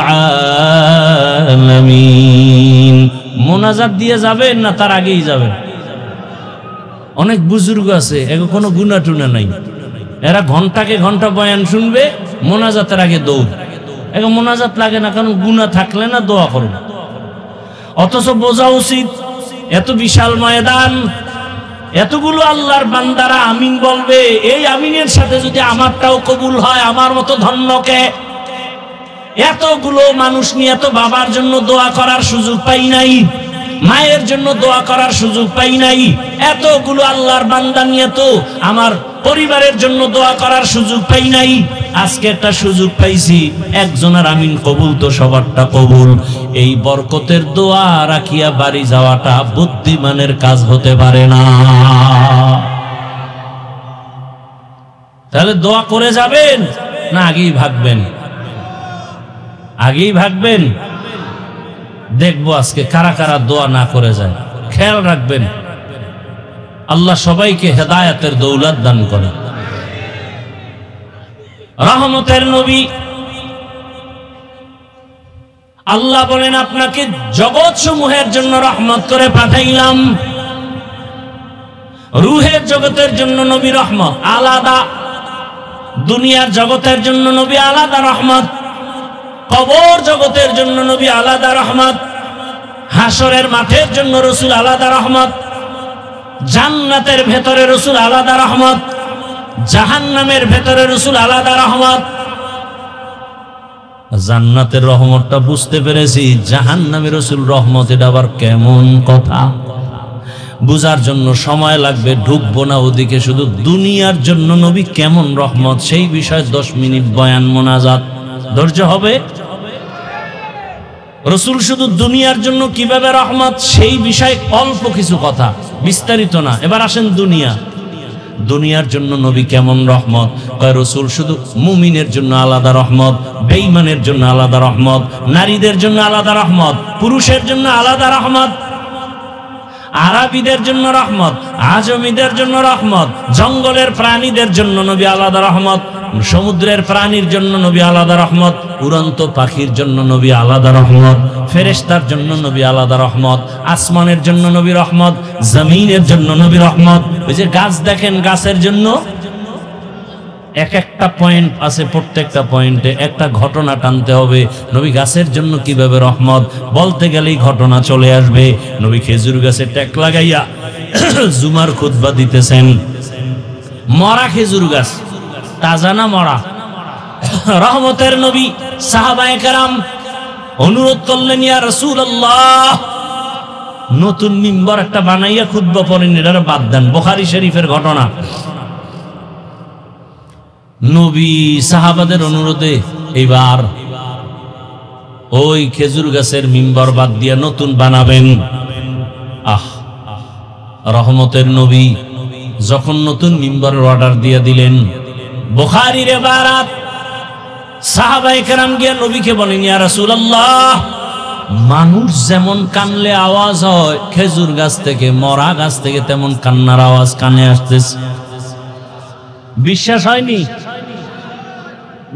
আলামিন। মোনাজাত দিয়ে যাবেন না তার আগেই যাবেন? অনেক বুজুর্গ আছে, এগো কোনো গুনাহ টুনা নাই, এরা ঘন্টাকে ঘন্টা বয়ান শুনবে, মোনাজাতের আগে দৌড়। এগো মোনাজাত লাগে না, কারণ গুনাহ থাকলে না দোয়া করবে। অথচ বোঝা উচিত, এত বিশাল ময়দান, এতগুলো আল্লাহর বান্দারা আমিন বলবে, এই আমিনের সাথে যদি আমারটাও কবুল হয়, আমার মতো ধন্যকে। এতগুলো মানুষ নিয়ে এত বাবার জন্য দোয়া করার সুযোগ পাই নাই, মায়ের জন্য দোয়া করার সুযোগ পাই নাই। এতগুলো আল্লাহর বান্দা নিয়ে তো আমার পরিবারের জন্য দোয়া করার সুযোগ পাই নাই। আজকে একটা সুযোগ পাইছি, একজনের আমিন কবুল তো সবারটা কবুল। এই বরকতের দোয়া রাখিয়া বাড়ি যাওয়াটা বুদ্ধিমানের কাজ হতে পারে না। তাহলে দোয়া করে যাবেন না আগেই ভাববেন? আগেই ভাববেন। দেখবো আজকে কারা কারা দোয়া না করে যায়। খেয়াল রাখবেন, আল্লাহ সবাইকে হেদায়েতের দৌলত দান করে। রহমতের নবী আল্লাহ বলেন, আপনাকে জগৎ সমূহের জন্য রহমত করে পাঠাইলাম। রুহের জগতের জন্য নবী রহমত আলাদা, দুনিয়ার জগতের জন্য নবী আলাদা রহমত, কবর জগতের জন্য নবী আলাদা রহমত, হাসরের মাঠের জন্য রসুল আলাদা রহমত, জান্নাতের ভেতরে রসুল আলাদা রহমত, জাহান্নামের ভেতরে রসুল আলাদা রহমত। জান্নাতের রহমতটা বুঝতে পেরেছি, জাহান্নামের রাসূল রহমত এটা আবার কেমন কথা বুঝার জন্য সময় লাগবে, ঢুকবো না ওদিকে। শুধু দুনিয়ার জন্য নবী কেমন রহমত সেই বিষয়ে 10 মিনিট বয়ান মোনাজাত ধৈর্য হবে। রাসূল শুধু দুনিয়ার জন্য কিভাবে রহমত সেই বিষয়ে অল্প কিছু কথা, বিস্তারিত না। এবার আসেন দুনিয়ার জন্য নবী কেমন রহমত। কয় রাসূল শুধু মুমিনের জন্য আলাদা রহমত, বেঈমানের জন্য আলাদা রহমত, নারীদের জন্য আলাদা রহমত, পুরুষের জন্য আলাদা রহমত, আরবীদের জন্য রহমত, আজমিদের জন্য রহমত, জঙ্গলের প্রাণীদের জন্য নবী আলাদা রহমত, সমুদ্রের প্রাণীর জন্য নবী আলাদা রহমত, উড়ন্ত পাখির জন্য নবী আলাদা রহমত, ফেরেশতার জন্য নবী আলাদা রহমত, আসমানের জন্য নবী রহমত, জমিনের জন্য নবী রহমত। ওই যে গাছ দেখেন, গাছের জন্য এক একটা পয়েন্ট আছে, প্রত্যেকটা পয়েন্টে একটা ঘটনা টানতে হবে। নবী গাছের জন্য কিভাবে রহমত বলতে গেলেই ঘটনা চলে আসবে। নবী খেজুর গাছে ট্যাক লাগাইয়া জুমার খুতবা দিতেছেন, মরা খেজুর গাছ, তাজা না মরা? রহমতের নবী সাহাবায়ে কেরাম অনুরোধ করলেন, ইয়া রাসূলুল্লাহ, নতুন মিম্বর একটা বানাইয়া খুতবা পড়েন, এটা বাদ দেন। বুখারী শরীফের ঘটনা। নবী সাহাবাদের অনুরোধে এবার ওই খেজুর গাছের মিম্বর বাদ দিয়া নতুন বানাবেন। রহমতের নবী যখন নতুন মিম্বরের অর্ডার দিয়ে দিলেন, বুখারীর ইবারাত, সাহাবায়ে কেরাম গিয়া নবীকে বলেন, ইয়া রাসূলুল্লাহ, মানুষ যেমন কানলে আওয়াজ হয় খেজুর গাছ থেকে, মরা গাছ থেকে তেমন কান্নার আওয়াজ কানে আসতেছে। বিশ্বাস হয়নি?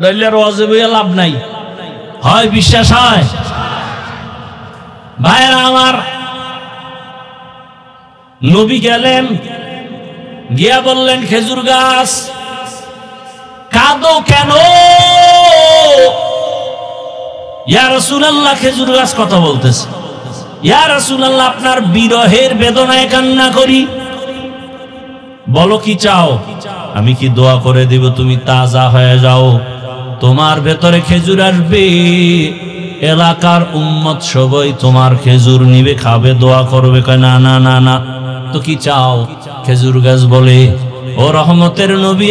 দলিলের ওয়াজে বইয়া লাভ নাই, হয় বিশ্বাস হয়। ভাইরা আমার, নবী গেলেন, গিয়া বললেন, খেজুর গাছ কাঁদো কেন? ইয়া রাসূলুল্লাহ, খেজুর গাছ কথা বলতেছে। ইয়া রাসূলুল্লাহ, আপনার বিরহের বেদনায় কান্না করি। বলো কি চাও? আমি কি দোয়া করে দেব তুমি তাজা হয়ে যাও? তোমার ভেতরে খেজুর আসবে, এলাকার উম্মত সবাই তোমার খেজুর নিবে, খাবে, দোয়া করবে। কয় না না না না, তো কি চাও? খেজুর গাছ বলে, ও রহমতের নবী,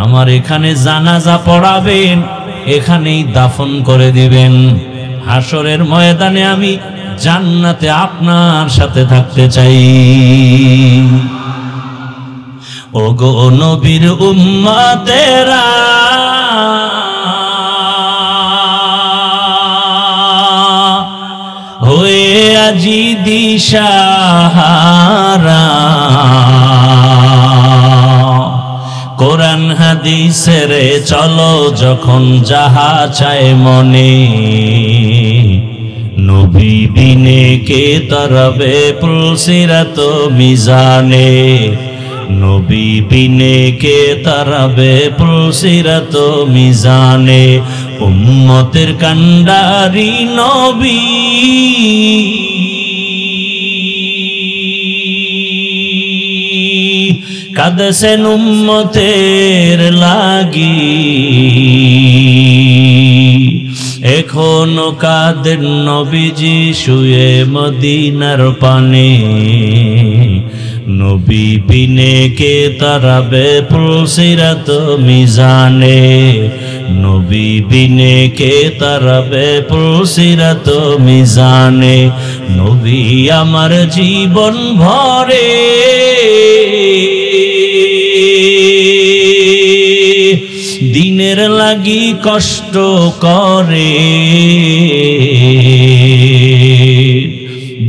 আমার এখানে জানাজা পড়াবেন, এখানেই দাফন করে দিবেন। হাসরের ময়দানে আমি জান্নাতে আপনার সাথে থাকতে চাই। ও গো নবীর উম্মতেরা, হয়ে আজি দিশাহারা, কোরআন হাদিসের চলো যখন যাহা চায় মনে, নবী বিনে কে তরবে পুলসিরাত মিজানে, নবী বিনে কে তরবে পুলসিরাত মিজানে। উম্মতের কান্ডারি নবী, কাঁদছেন উম্মতের লাগি, এখনো কাঁদেন নবীজি শুয়ে মদিনার পানে, নবী বিনে কে তারাবে পুলসিরাত মিজানে, নবী বিনে কে তারাবে পুলসিরাত মিজানে। নবী আমার জীবন ভরে দিনের লাগি কষ্ট করে,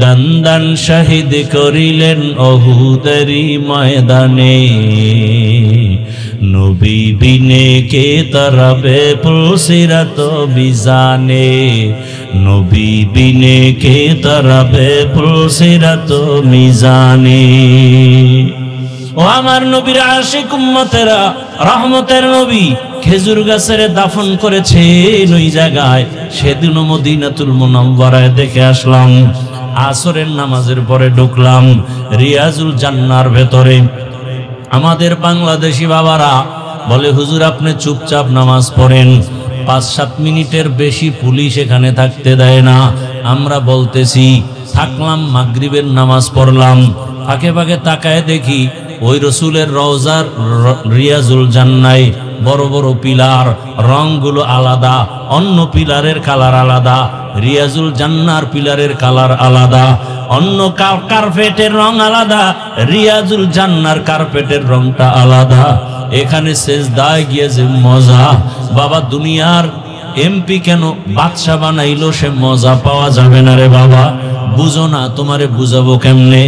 দান দান শহীদ করিলেন উহুদেরই ময়দানে, নবী বিনে কে তরবে পুলসিরাত মিজানে, নবী বিনে কে তরবে পুলসিরাত মিজানে। ও আমার নবীর আশিক উম্মতেরা, রহমতের নবী খেজুর গাছের দাফন করেছেন ওই জায়গায়। সেদিন মদিনাতুল মুনাওয়ারায় দেখে আসলাম। আসরের নামাজের পরে ঢুকলাম রিয়াজুল জান্নার ভেতরে। আমাদের বাংলাদেশি বাবারা বলে হুজুর আপনি চুপচাপ নামাজ পড়েন, 5-7 মিনিটের বেশি পুলিশ এখানে থাকতে দেয় না। আমরা বলতেছি থাকলাম, মাগরিবের নামাজ পড়লাম, ফাঁকে ফাঁকে তাকায় দেখি ওই রসুলের রওজার রিয়াজুল জান্নায় বড় বড় পিলার, রংগুলো আলাদা, অন্য পিলারের কালার আলাদা, রিয়াজুল জান্নার পিলারের কালার আলাদা, অন্য কার্পেটের রং আলাদা, রিয়াজুল জান্নার কার্পেটের রংটা আলাদা। এখানে সেজদায় গিয়েছে মজা। বাবা দুনিয়ার এমপি কেন বাদশা বানাইলো, সে মজা পাওয়া যাবে না রে বাবা। বুঝো না, তোমারে বুঝাবো কেমনে?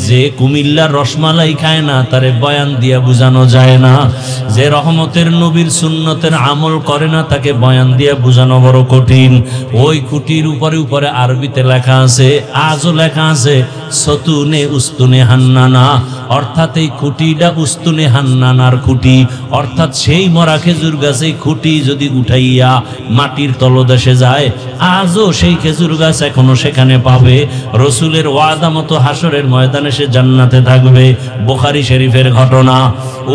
যে কুমিল্লার রসমালাই খায় না তারে বয়ান দিয়া বুঝানো যায় না, যে রহমতের নবীর সুন্নতের আমল করে না তাকে বয়ান দিয়া বুঝানো বড় কঠিন। ওই খুঁটির উপরে উপরে আরবিতে লেখা আছে, আজও লেখা আছে সতুনে উস্তুনে হান্নানা, অর্থাৎ এই খুঁটিটা উস্তুনে হান্নানার খুঁটি, অর্থাৎ সেই মরা খেজুর গাছে খুঁটি যদি উঠাইয়া মাটির তলদেশে যায়, আজও সেই খেজুর গাছ এখনো সেখানে পাবে। রসুলের ওয়াদা মতো হাসরের ময়দানে সে জান্নাতে থাকবে। বুখারী শরীফের ঘটনা।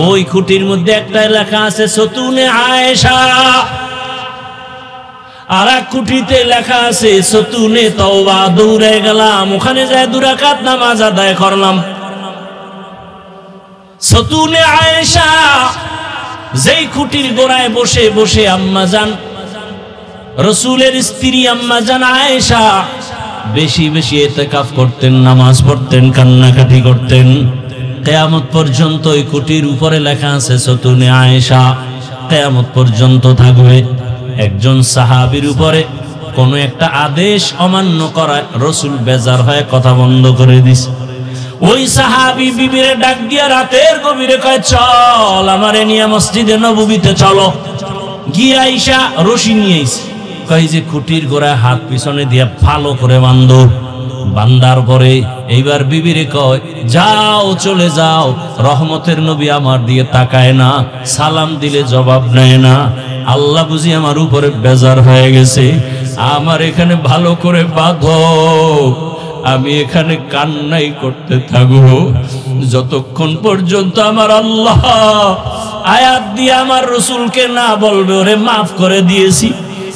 ওই খুঁটির মধ্যে একটা লেখা আছে সতুনে আয়েশা, আর এক খুঁটিতে লেখা আছে সতুনে তওবা। দৌড়ে গেলাম, ওখানে যায় 2 রাকাত নামাজ আদায় করলাম। সতুনে আয়েশা, যেই খুঁটির গোড়ায় বসে বসে আম্মাজান রসুলের স্ত্রী আম্মাজান আয়েশা বেশি বেশি ইতিকাফ করতেন, নামাজ পড়তেন, কান্নাকাটি করতেন। কিয়ামত পর্যন্ত এই খুঁটির উপরে লেখা আছে সতুনে আয়েশা, কিয়ামত পর্যন্ত থাকবে। একজন সাহাবীর উপরে কোনো একটা আদেশ অমান্য করায় রসুল বেজার হয়ে কথা বন্ধ করে দিছে। ওই সাহাবী বিবিরে ডাক দিয়া রাতের গভীরে কয়, চল আমারে নিয়ে মসজিদে নববীতে চলো। গিয়ে আইসা রশি নিয়ে আইছে, কয় যে খুঁটির গোড়ায় হাত পিছনে দিয়ে ভালো করে বান্ধো। বান্দার পরে এইবার বিবিরে কয়, যাও চলে যাও, রহমতের নবী আমার দিয়ে তাকায় না, সালাম দিলে জবাব নেয় না। আল্লাহ বুঝি আমার উপরে বেজার হয়ে গেছে, আমার এখানে ভালো করে বাঁধো, আমি এখানে কান্নাই করতে থাকবো যতক্ষণ পর্যন্ত আমার আল্লাহ আয়াত দিয়ে আমার রসুলকে না বলবে ওরে মাফ করে দিয়েছি,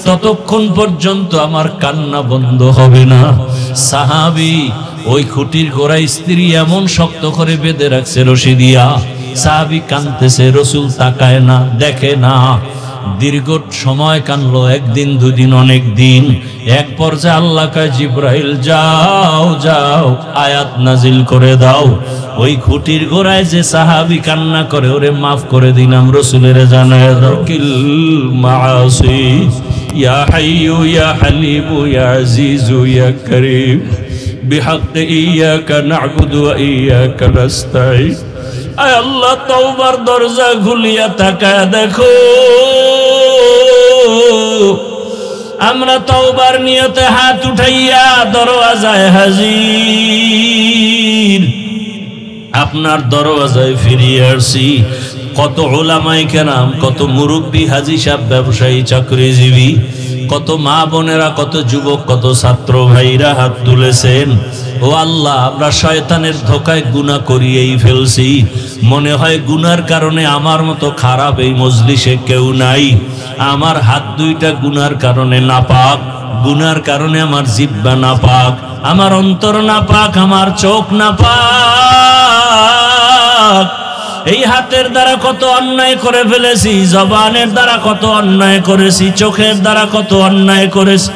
ততক্ষণ পর্যন্ত আমার কান্না বন্ধ হবে না। সাহাবী ওই খুঁটির গোড়ায় স্ত্রী এমন শক্ত করে বেঁধে রাখছে রশি দিয়া, সাহাবী কাঁদতেছে, রসুল তাকায় না, দেখে না। দীর্ঘ সময় কানলো, 1 দিন 2 দিন, অনেক দিন। এক পর্যায়ে আল্লাহ কয়, জিব্রাইল যাও যাও আয়াত নাজিল করে দাও, ওই খুঁটির গোড়ায় যে সাহাবী কান্না করে ওরে মাফ করে দিলাম। রসুলের জানায় দাও, কিল মাআসি ইয়া হাইয়ু ইয়া হালিমু ইয়া আজিজু ইয়া কারীম বিহাক্কি ইয়াকা না'বুদু ওয়া ইয়াকা নাস্তাঈন। আয় আল্লাহ, তওবার দরজা খুলিয়া তাকায় দেখো, আমরা তওবার নিয়তে হাত উঠাইয়া দরওয়াজায় হাজির, আপনার দরওয়াজায় ফিরিয়ে আসছি। কত উলামায়ে কেরাম, কত মুরব্বী, হাজী সাহেব, ব্যবসায়ী, চাকরিজীবী, কত মা বোনেরা, কত যুবক, কত ছাত্র ভাইরা হাত তুলেছেন। ও আল্লাহ, আমরা শয়তানের ধোকায় গুনাহ করিয়েই ফেলছি। মনে হয় গুনার কারণে আমার মতো খারাপ এই মজলিসে কেউ নাই। আমার হাত 2টা গুনার কারণে নাপাক, গুনার কারণে আমার জিহ্বা নাপাক, আমার অন্তর নাপাক, আমার চোখ নাপাক। এই হাতের দ্বারা কত অন্যায় করে ফেলেছি, জবানের দ্বারা কত অন্যায় করেছি, চোখের দ্বারা কত অন্যায় করেছি।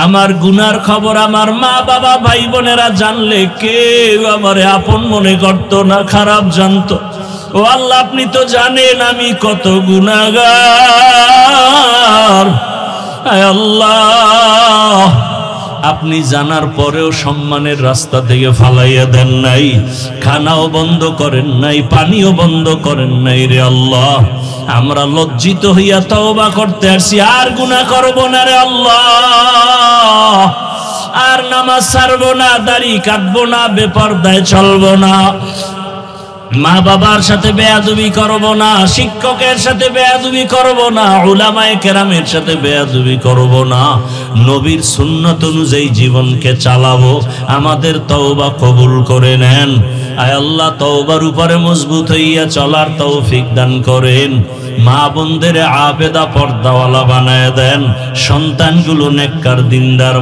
আমার গুনার খবর আমার মা বাবা ভাই বোনেরা জানলে কেউ আমারে আপন মনে করত না, খারাপ জানতো। ও আল্লাহ, আপনি তো জানেন আমি কত গুনাহগার। আয় আল্লাহ, আপনি জানার পরেও সম্মানের রাস্তা থেকে ফালাইয়া দেন নাই, খানাও বন্ধ করেন নাই, পানিও বন্ধ করেন নাই রে আল্লাহ। আমরা লজ্জিত হইয়া তওবা করতে আসছি, আর গুনাহ করব না রে আল্লাহ, আর নামাজ ছাড়বো না, দাড়ি কাটবো না, বেপরদায় চলবো না, মা বাবার সাথে বেয়াদবি করব না, শিক্ষকের সাথে বেয়াদবি করব না, উলামায়ে কেরামের সাথে বেয়াদবি করব না, নবীর সুন্নাত অনুযায়ী জীবনকে চালাবো। আমাদের তওবা কবুল করে নেন। আয় আল্লাহ, তওবার উপরে মজবুত হইয়া চলার তৌফিক দান করেন। মা বোনদের আবেদা পর্দাওয়ালা বানায় দেন, সন্তানগুলো নেককার দিনদার